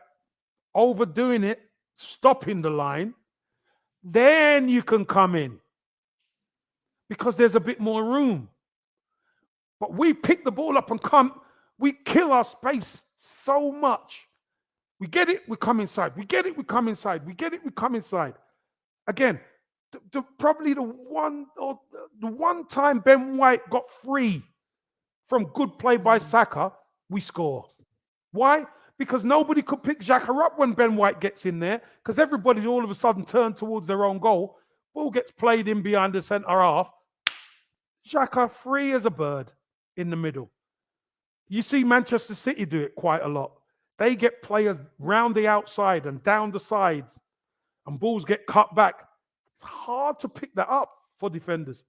overdoing it, stopping the line, then you can come in because there's a bit more room. But we pick the ball up and we kill our space so much. We get it, we come inside. We get it, we come inside. We get it, we come inside. Again, probably the one time Ben White got free from good play by Saka, we score. Why? Because nobody could pick Xhaka up when Ben White gets in there because everybody all of a sudden turned towards their own goal. Ball gets played in behind the centre half. Xhaka free as a bird in the middle. You see Manchester City do it quite a lot. They get players round the outside and down the sides and balls get cut back. It's hard to pick that up for defenders.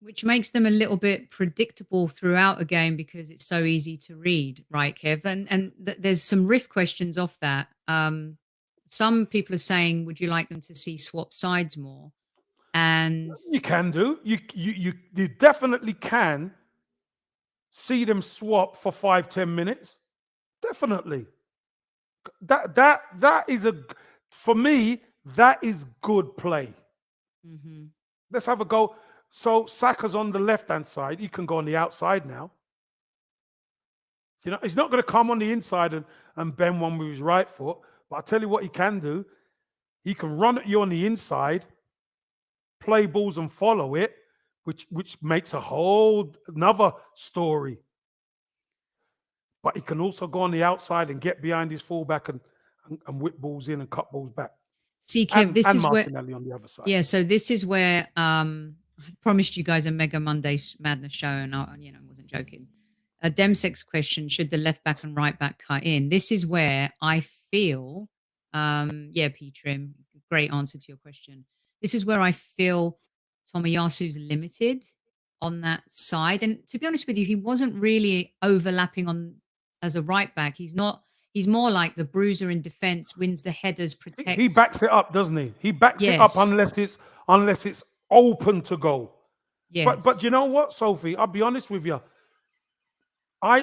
Which makes them a little bit predictable throughout a game because it's so easy to read, right, Kev? And there's some riff questions off that. Some people are saying, would you like them to see swap sides more? And you can do. You definitely can see them swap for 5-10 minutes. Definitely. That is for me, that is good play. Mm-hmm. Let's have a go. So Saka's on the left-hand side. He can go on the outside now. You know, he's not going to come on the inside and bend one with his right foot. But I'll tell you what he can do. He can run at you on the inside, play balls and follow it, which makes a whole another story. But he can also go on the outside and get behind his fullback and whip balls in and cut balls back. See, Kev, this is Martinelli where on the other side. Yeah, so this is where I promised you guys a Mega Monday Madness show, and I wasn't joking. A Demsec's question: should the left back and right back cut in? This is where I feel, P Trim, great answer to your question. This is where I feel Tomiyasu's limited on that side, and to be honest with you, he wasn't really overlapping on as a right back. He's not. He's more like the bruiser in defense, wins the headers, protects. He backs it up, doesn't he? He backs it up unless it's open to go. Yes. But you know what, Sophie? I'll be honest with you. I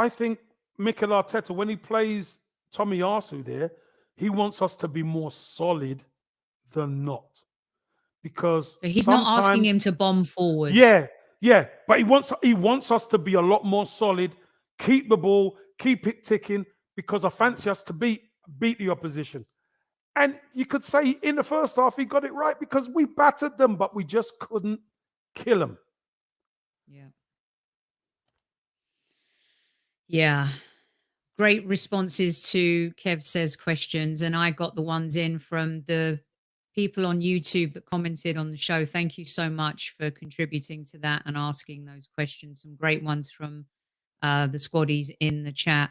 think Mikel Arteta, when he plays Tomiyasu there, he wants us to be more solid than not. Because so he's not asking him to bomb forward. Yeah. But he wants us to be a lot more solid, keep the ball, keep it ticking, because I fancy us to beat the opposition. And you could say in the first half he got it right because we battered them, but we just couldn't kill them. Yeah. Great responses to Kev Says questions. And I got the ones in from the people on YouTube that commented on the show. Thank you so much for contributing to that and asking those questions. Some great ones from the squaddies in the chat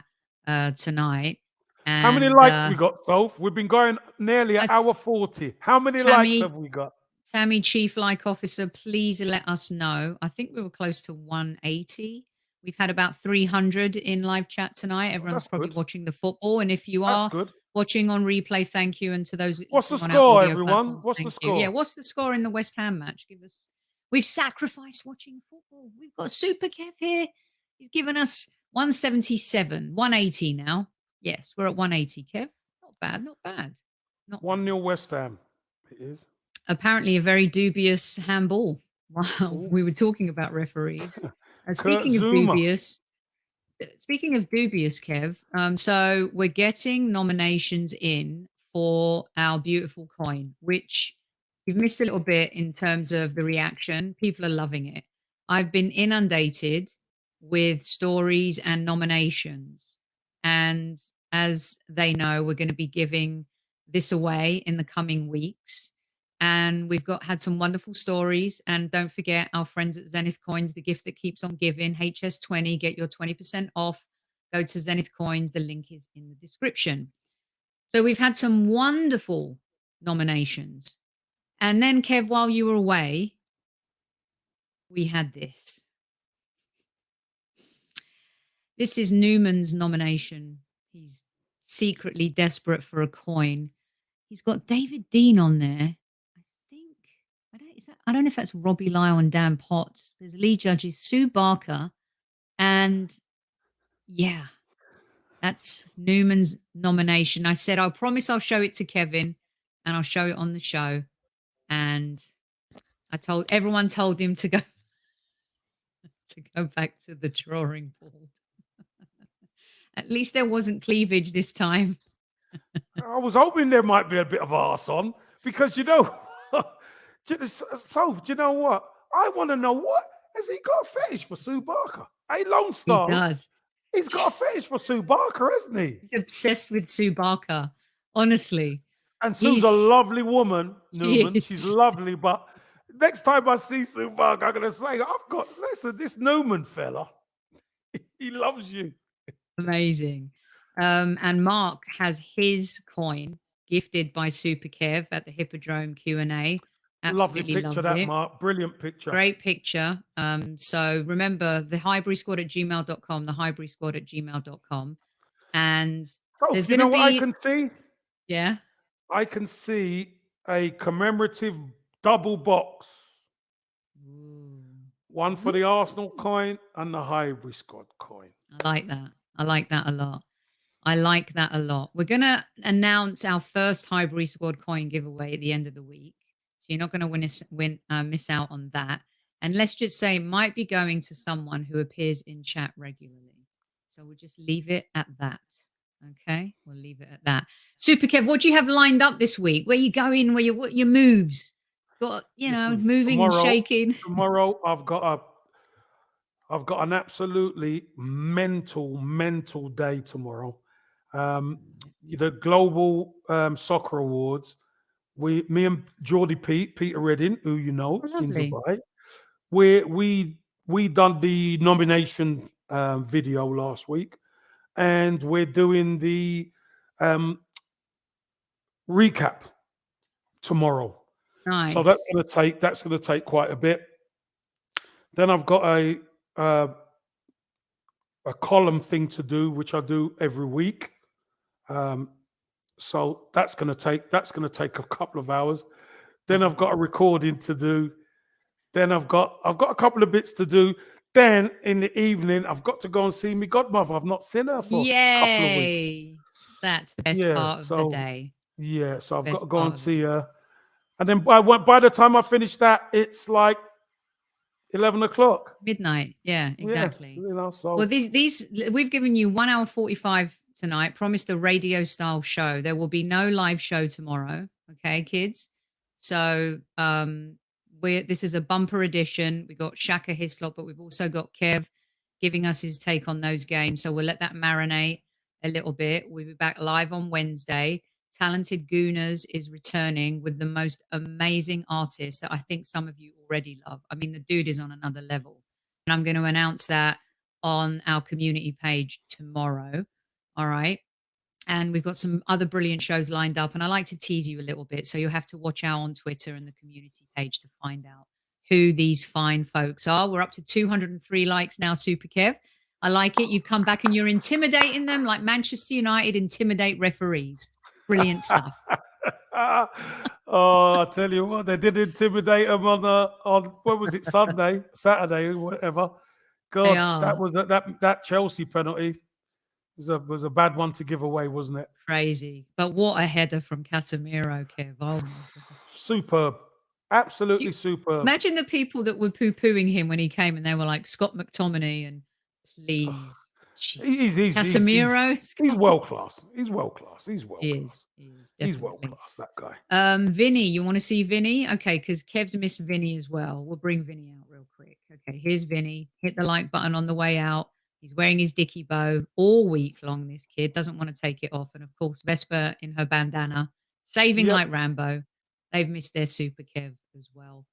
tonight. How many And likes we got, Soph? We've been going nearly an hour 40. How many likes have we got? Tammy, Chief Like Officer, please let us know. I think we were close to 180. We've had about 300 in live chat tonight. Everyone's That's probably good. watching the football. And if you That's are good. watching on replay, thank you. And to those What's the listening on our score, audio everyone? platforms, What's the thank you. Yeah, score? what's the score in the West Ham match? Give us. We've sacrificed watching football. We've got Super Kev here. He's given us 177, 180 now. Yes, we're at 180, Kev. Not bad, not bad. Not 1-0 West Ham. It is. apparently a very dubious handball. Wow, Ooh. we were talking about referees. Kurt Zuma. Speaking of dubious, Kev. So we're getting nominations in for our beautiful coin, which you've missed a little bit in terms of the reaction. People are loving it. I've been inundated with stories and nominations, and as they know, we're going to be giving this away in the coming weeks. And we've had some wonderful stories. And don't forget our friends at Zenith Coins, the gift that keeps on giving. HS20, get your 20% off. Go to Zenith Coins. The link is in the description. So we've had some wonderful nominations. And then, Kev, while you were away, we had this. This is Newman's nomination. He's secretly desperate for a coin. He's got David Dean on there. I don't know if that's Robbie Lyle and Dan Potts. There's lead judges Sue Barker, and yeah, that's Newman's nomination. I said, I promise I'll show it to Kevin, and I'll show it on the show. And everyone told him to go back to the drawing board. At least there wasn't cleavage this time. I was hoping there might be a bit of arse on because So, do you know what? I want to know what has he got a fetish for Sue Barker? Hey, Lone Star. He does. He's got a fetish for Sue Barker, hasn't he? He's obsessed with Sue Barker, honestly. And Sue's a lovely woman, Newman. She's lovely, but next time I see Sue Barker, I'm going to say, listen, this Newman fella, he loves you. Amazing. And Mark has his coin gifted by Super Kev at the Hippodrome Q&A. Lovely picture, that, Mark. Brilliant picture. Great picture. So remember, the Highbury Squad at gmail.com, the Highbury Squad at gmail.com. And there's going to be... what I can see? Yeah? I can see a commemorative double box. Ooh. One for the Arsenal coin and the Highbury Squad coin. I like that. I like that a lot. I like that a lot. We're going to announce our first Highbury Squad coin giveaway at the end of the week. So you're not going to miss out on that. And let's just say it might be going to someone who appears in chat regularly. So we'll just leave it at that. Okay, we'll leave it at that. Super Kev, what do you have lined up this week? Where you going? What your moves? Got moving and shaking. Tomorrow I've got an absolutely mental day tomorrow. The Global Soccer Awards. Me and Geordie Peter Redding, who you know in Dubai, we done the nomination video last week, and we're doing the recap tomorrow. Nice. So that's gonna take quite a bit. Then I've got a column thing to do, which I do every week. So that's going to take a couple of hours. Then I've got a recording to do. Then I've got a couple of bits to do. Then in the evening, I've got to go and see my godmother. I've not seen her for a couple of weeks. That's the best part of the day. Yeah, so I've got to go and see her. And then by the time I finish that, it's like 11 o'clock. Midnight. Yeah, exactly. Yeah, well, these we've given you 1 hour 45 tonight. Promised a radio style show. There will be no live show tomorrow. Okay, kids. So this is a bumper edition. We got Shaka Hislop, but we've also got Kev giving us his take on those games. So we'll let that marinate a little bit. We'll be back live on Wednesday. Talented Gooners is returning with the most amazing artist that I think some of you already love. I mean, the dude is on another level. And I'm going to announce that on our community page tomorrow. All right. And we've got some other brilliant shows lined up. And I like to tease you a little bit. So you'll have to watch out on Twitter and the community page to find out who these fine folks are. We're up to 203 likes now, Super Kev. I like it. You've come back and you're intimidating them like Manchester United intimidate referees. Brilliant stuff. Oh, I tell you what, they did intimidate them on what was it, Saturday, whatever. God, that Chelsea penalty was a bad one to give away, wasn't it? Crazy. But what a header from Casemiro, Kev. Oh my God. Superb. Absolutely superb. Imagine the people that were poo-pooing him when he came and they were like, Scott McTominay and please. Casemiro. He's world class. He's world class. He's world class. He's world class, that guy. Vinny, you want to see Vinny? Okay, because Kev's missed Vinny as well. We'll bring Vinny out real quick. Okay, here's Vinny. Hit the like button on the way out. He's wearing his dicky bow all week long, this kid. Doesn't want to take it off. And of course, Vesper in her bandana, saving like Rambo. They've missed their Super Kev as well.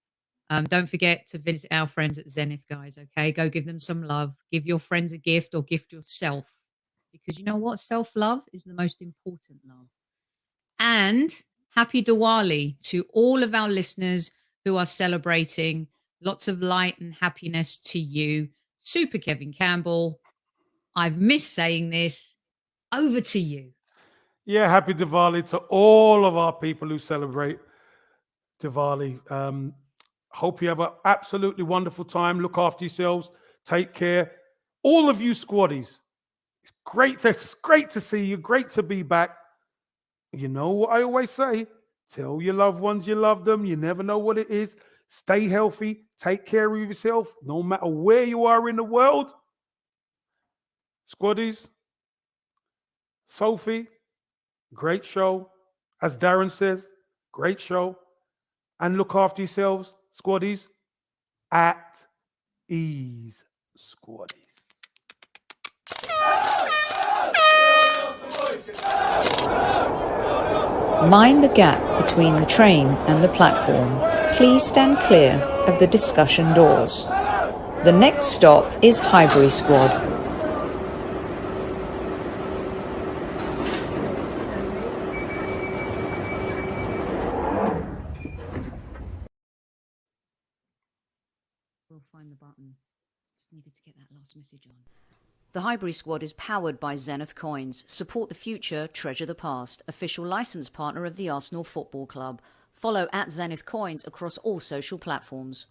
Don't forget to visit our friends at Zenith, guys, okay? Go give them some love. Give your friends a gift or gift yourself. Because you know what? Self-love is the most important love. And happy Diwali to all of our listeners who are celebrating. Lots of light and happiness to you. Super Kevin Campbell, I've missed saying this. Over to you. Yeah, happy Diwali to all of our people who celebrate Diwali. Hope you have an absolutely wonderful time. Look after yourselves. Take care. All of you squaddies, it's great to see you. Great to be back. You know what I always say? Tell your loved ones you love them. You never know what it is. Stay healthy. Take care of yourself, no matter where you are in the world. Squaddies, Sophie, great show. As Darren says, great show. And look after yourselves, squaddies. At ease, squaddies. Mind the gap between the train and the platform. Please stand clear of the discussion doors. The next stop is Highbury Squad. We'll find the button. Just needed to get that last message on. The Highbury Squad is powered by Zenith Coins. Support the future, treasure the past. Official licence partner of the Arsenal Football Club. Follow at Zenith Coins across all social platforms.